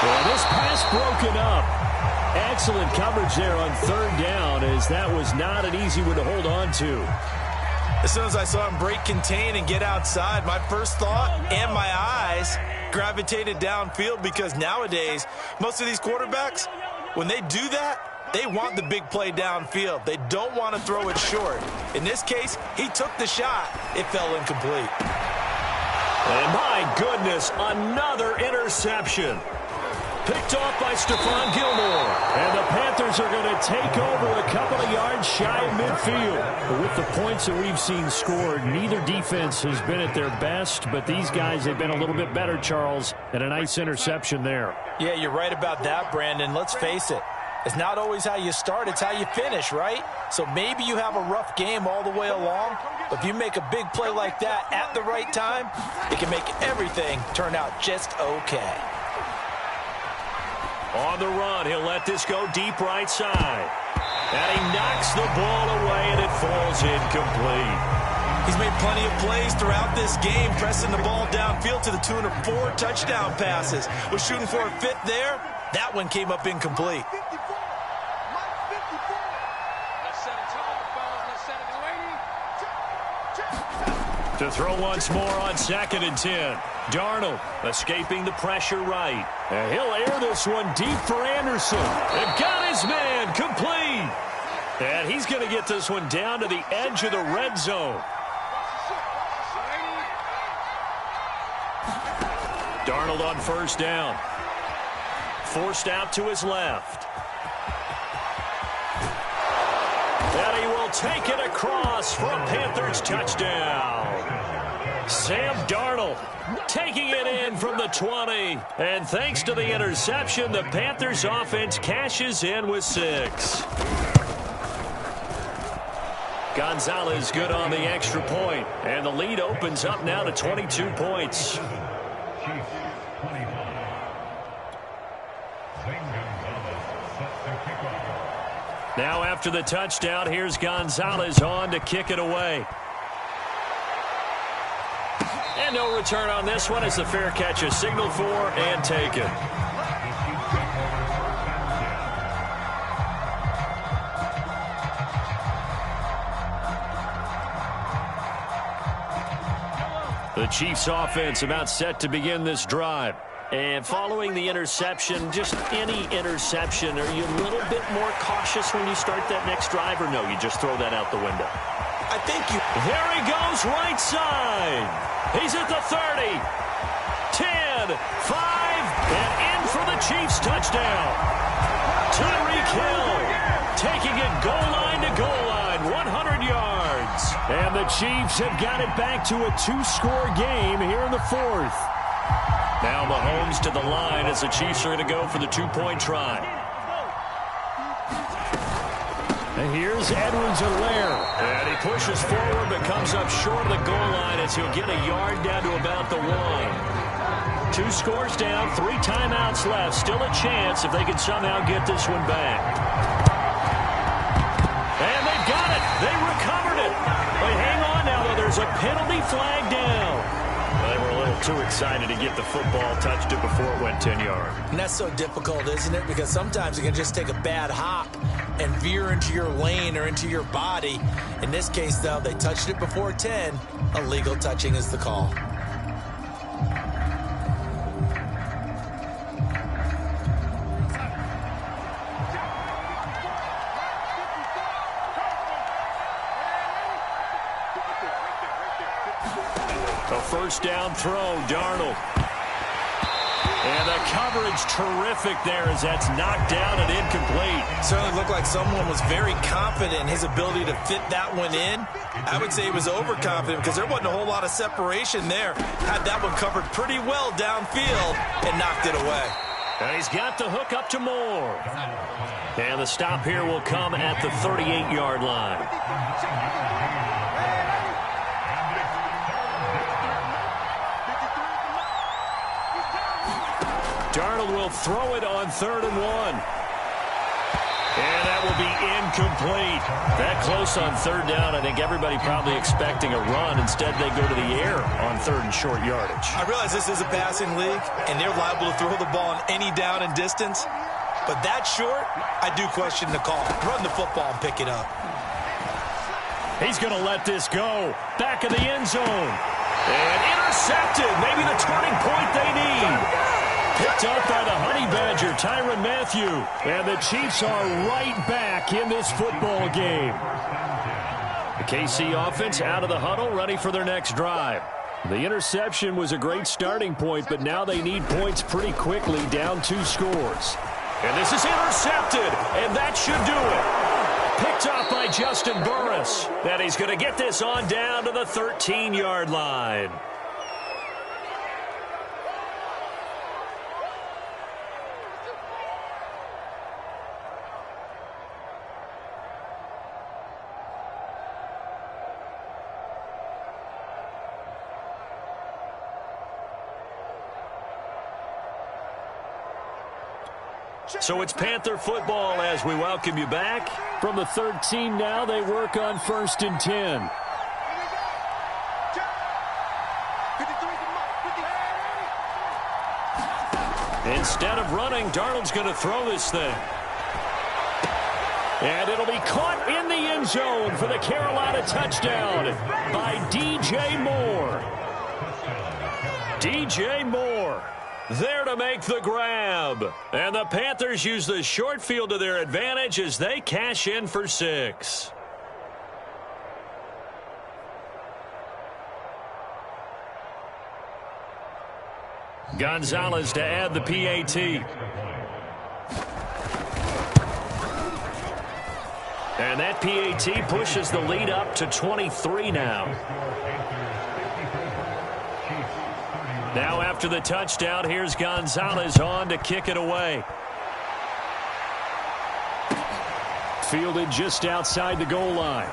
Well, this pass broken up. Excellent coverage there on 3rd down, as that was not an easy one to hold on to. As soon as I saw him break contain and get outside, my first thought and my eyes gravitated downfield, because nowadays, most of these quarterbacks, when they do that, they want the big play downfield. They don't want to throw it short. In this case, he took the shot. It fell incomplete. And my goodness, another interception. Picked off by Stephon Gilmore. And the Panthers are going to take over a couple of yards shy of midfield. But with the points that we've seen scored, neither defense has been at their best, but these guys have been a little bit better, Charles, and a nice interception there. Yeah, you're right about that, Brandon. Let's face it. It's not always how you start, it's how you finish, right? So maybe you have a rough game all the way along, but if you make a big play like that at the right time, it can make everything turn out just okay. On the run, he'll let this go deep right side. And he knocks the ball away, and it falls incomplete. He's made plenty of plays throughout this game, pressing the ball downfield to the tune of 4 touchdown passes. Was shooting for a 5th there. That one came up incomplete. To throw once more on 2nd and 10. Darnold escaping the pressure right. And he'll air this one deep for Anderson. And got his man complete. And he's going to get this one down to the edge of the red zone. Darnold on 1st down. Forced out to his left. And he will take it across for a Panthers touchdown. Sam Darnold taking it in from the 20. And thanks to the interception, the Panthers offense cashes in with 6. Gonzalez good on the extra point. And the lead opens up now to 22 points. Now after the touchdown, here's Gonzalez on to kick it away. And no return on this one as the fair catch is signaled for and taken. The Chiefs offense about set to begin this drive. And following the interception, just any interception, are you a little bit more cautious when you start that next drive, or no, you just throw that out the window? I think you... There he goes, right side. He's at the 30, 10, 5, and in for the Chiefs touchdown. Tyreek Hill taking it goal line to goal line, 100 yards. And the Chiefs have got it back to a 2-score game here in the fourth. Now Mahomes to the line as the Chiefs are going to go for the 2-point try. And here's Edwards-Helaire. And he pushes forward but comes up short of the goal line as he'll get a yard down to about the 1. 2 scores down, 3 timeouts left. Still a chance if they can somehow get this one back. And they've got it. They recovered it. But hang on now, though. There's a penalty flag down. They were a little too excited to get the football, touched it before it went 10 yards. And that's so difficult, isn't it? Because sometimes you can just take a bad hop and veer into your lane or into your body. In this case, though, they touched it before 10. Illegal touching is the call. A first down throw, Darnold. And the coverage terrific there as that's knocked down and incomplete. Certainly looked like someone was very confident in his ability to fit that one in. I would say he was overconfident because there wasn't a whole lot of separation there. Had that one covered pretty well downfield and knocked it away. And he's got the hook up to Moore. And the stop here will come at the 38-yard line. Darnold will throw it on 3rd and 1. And that will be incomplete. That close on 3rd down. I think everybody probably expecting a run. Instead, they go to the air on 3rd and short yardage. I realize this is a passing league, and they're liable to throw the ball on any down and distance. But that short, I do question the call. Run the football and pick it up. He's going to let this go. Back of the end zone. And intercepted. Maybe the turning point they need. Picked up by the Honey Badger, Tyrann Mathieu. And the Chiefs are right back in this football game. The KC offense out of the huddle, ready for their next drive. The interception was a great starting point, but now they need points pretty quickly, down 2 scores. And this is intercepted, and that should do it. Picked up by Justin Burris. And he's going to get this on down to the 13-yard line. So it's Panther football as we welcome you back. From the 13 now, they work on 1st and 10. Instead of running, Darnold's going to throw this thing. And it'll be caught in the end zone for the Carolina touchdown by DJ Moore. DJ Moore there to make the grab. And the Panthers use the short field to their advantage as they cash in for 6. Gonzalez to add the PAT. And that PAT pushes the lead up to 23 now. Now after the touchdown, here's Gonzalez on to kick it away. Fielded just outside the goal line.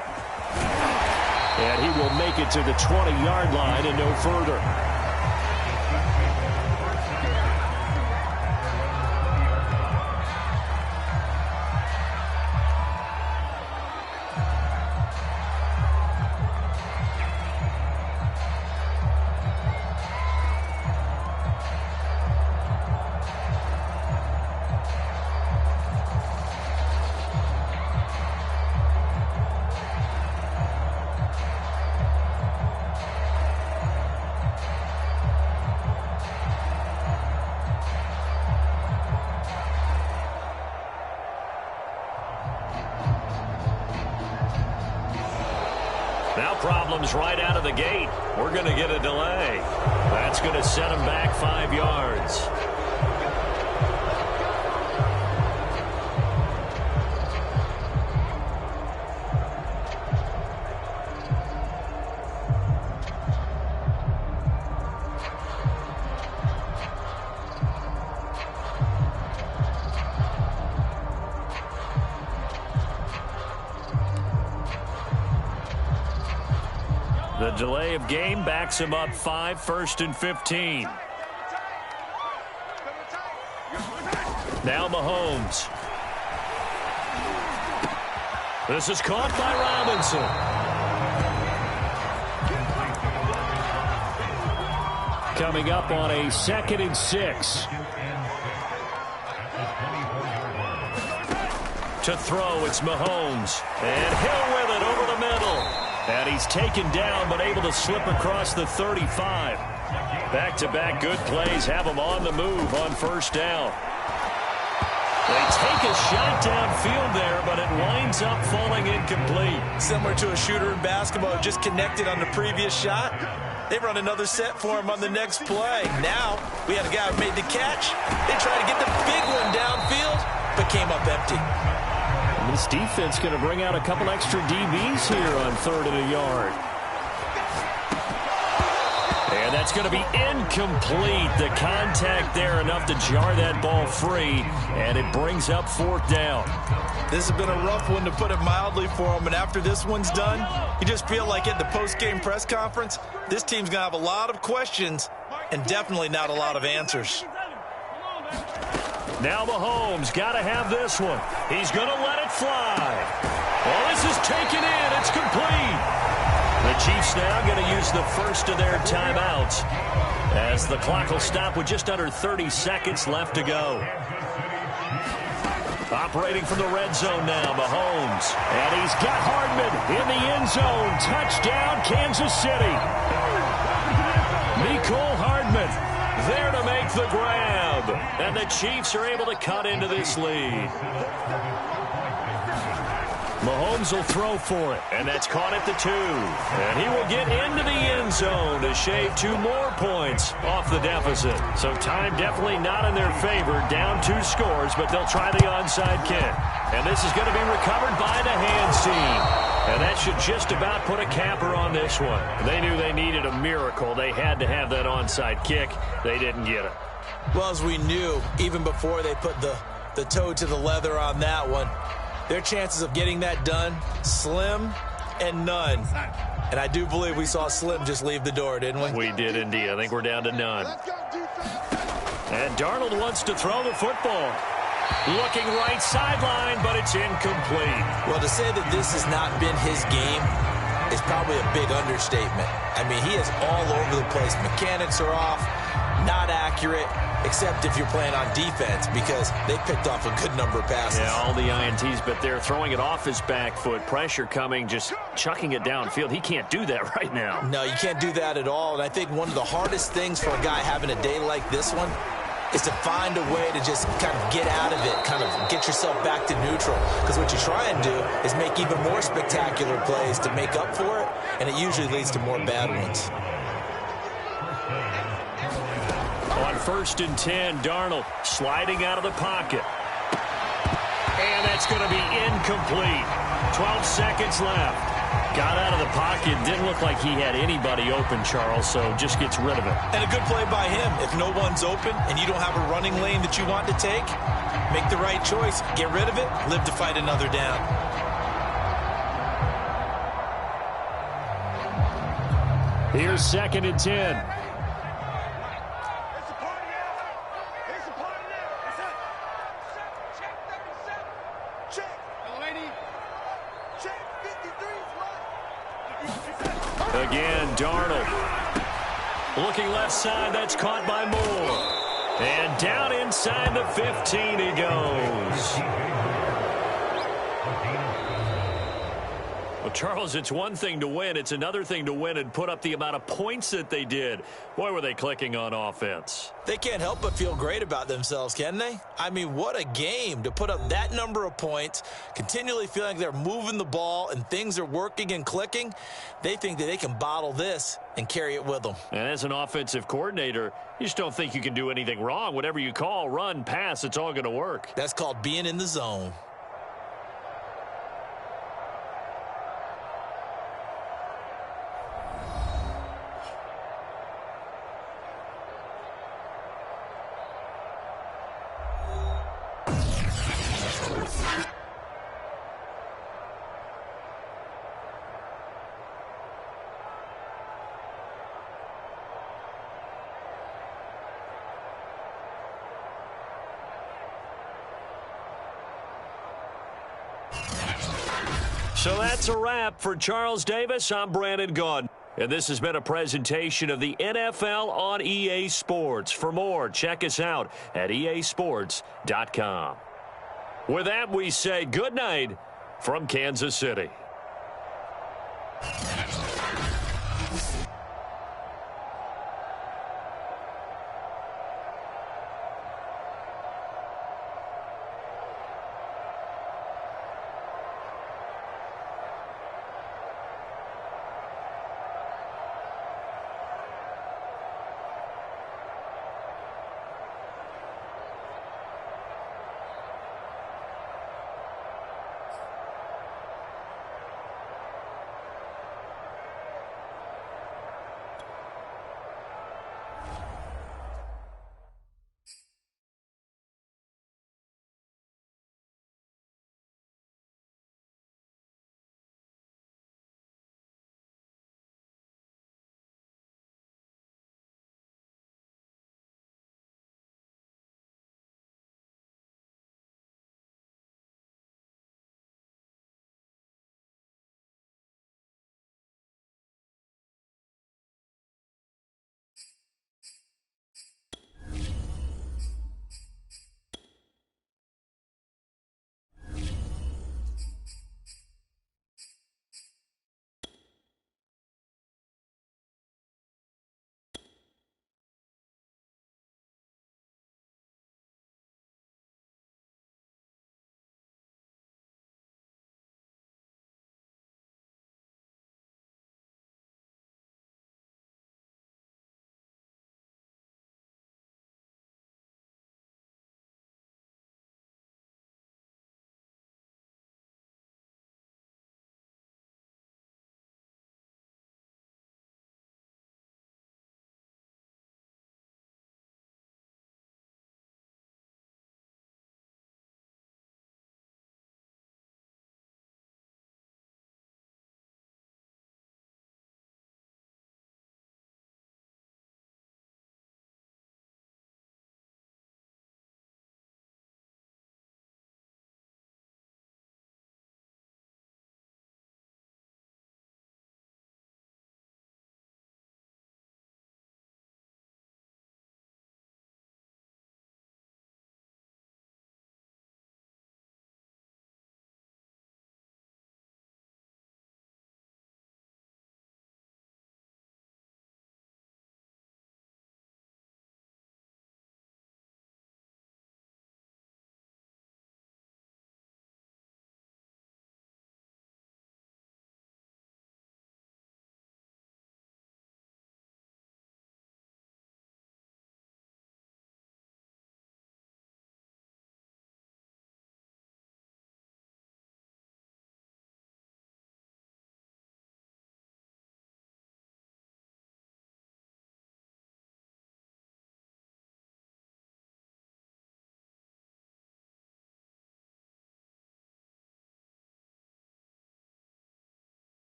And he will make it to the 20-yard line and no further. Now problems right out of the gate. We're going to get a delay. That's going to set him back 5 yards. The delay of game backs him up 5, 1st and 15. Now Mahomes. This is caught by Robinson. Coming up on a 2nd and 6. To throw, it's Mahomes. And Hill with it over the middle. And he's taken down, but able to slip across the 35. Back-to-back good plays have him on the move on 1st down. They take a shot downfield there, but it winds up falling incomplete. Similar to a shooter in basketball who just connected on the previous shot. They run another set for him on the next play. Now, we had a guy who made the catch. They tried to get the big one downfield, but came up empty. And this defense going to bring out a couple extra DBs here on 3rd and a yard. And that's going to be incomplete. The contact there enough to jar that ball free, and it brings up 4th down. This has been a rough one, to put it mildly, for him. And after this one's done, you just feel like at the post-game press conference, this team's going to have a lot of questions and definitely not a lot of answers. Now Mahomes got to have this one. He's going to let it fly. Well, this is taken in. It's complete. The Chiefs now going to use the first of their timeouts as the clock will stop with just under 30 seconds left to go. Operating from the red zone now, Mahomes. And he's got Hardman in the end zone. Touchdown, Kansas City. Mecole Hardman there to make the grab. And the Chiefs are able to cut into this lead. Mahomes will throw for it, and that's caught at the 2. And he will get into the end zone to shave 2 more points off the deficit. So time definitely not in their favor. Down 2 scores, but they'll try the onside kick. And this is going to be recovered by the hands team. And that should just about put a capper on this one. They knew they needed a miracle. They had to have that onside kick. They didn't get it. Well, as we knew, even before they put the toe to the leather on that one, their chances of getting that done, slim and none. And I do believe we saw Slim just leave the door, didn't we? We did indeed. I think we're down to none. And Darnold wants to throw the football. Looking right sideline, but it's incomplete. Well, to say that this has not been his game is probably a big understatement. I mean, he is all over the place. Mechanics are off, not accurate, except if you're playing on defense, because they picked off a good number of passes. Yeah, all the INTs, but they're throwing it off his back foot. Pressure coming, just chucking it downfield. He can't do that right now. No, you can't do that at all. And I think one of the hardest things for a guy having a day like this one is to find a way to just kind of get out of it, kind of get yourself back to neutral. Because what you try and do is make even more spectacular plays to make up for it, and it usually leads to more bad ones. On 1st and 10, Darnold sliding out of the pocket. And that's going to be incomplete. 12 seconds left. Got out of the pocket. Didn't look like he had anybody open, Charles, so just gets rid of it. And a good play by him. If no one's open and you don't have a running lane that you want to take, make the right choice. Get rid of it. Live to fight another down. Here's 2nd and 10. Again, Darnold. Looking left side, that's caught by Moore. And down inside the 15 he goes. Well, Charles, it's one thing to win. It's another thing to win and put up the amount of points that they did. Boy, were they clicking on offense. They can't help but feel great about themselves, can they? I mean, what a game to put up that number of points, continually feeling like they're moving the ball and things are working and clicking. They think that they can bottle this and carry it with them. And as an offensive coordinator, you just don't think you can do anything wrong. Whatever you call, run, pass, it's all going to work. That's called being in the zone. So that's a wrap for Charles Davis. I'm Brandon Gaudin. And this has been a presentation of the NFL on EA Sports. For more, check us out at easports.com. With that, we say good night from Kansas City.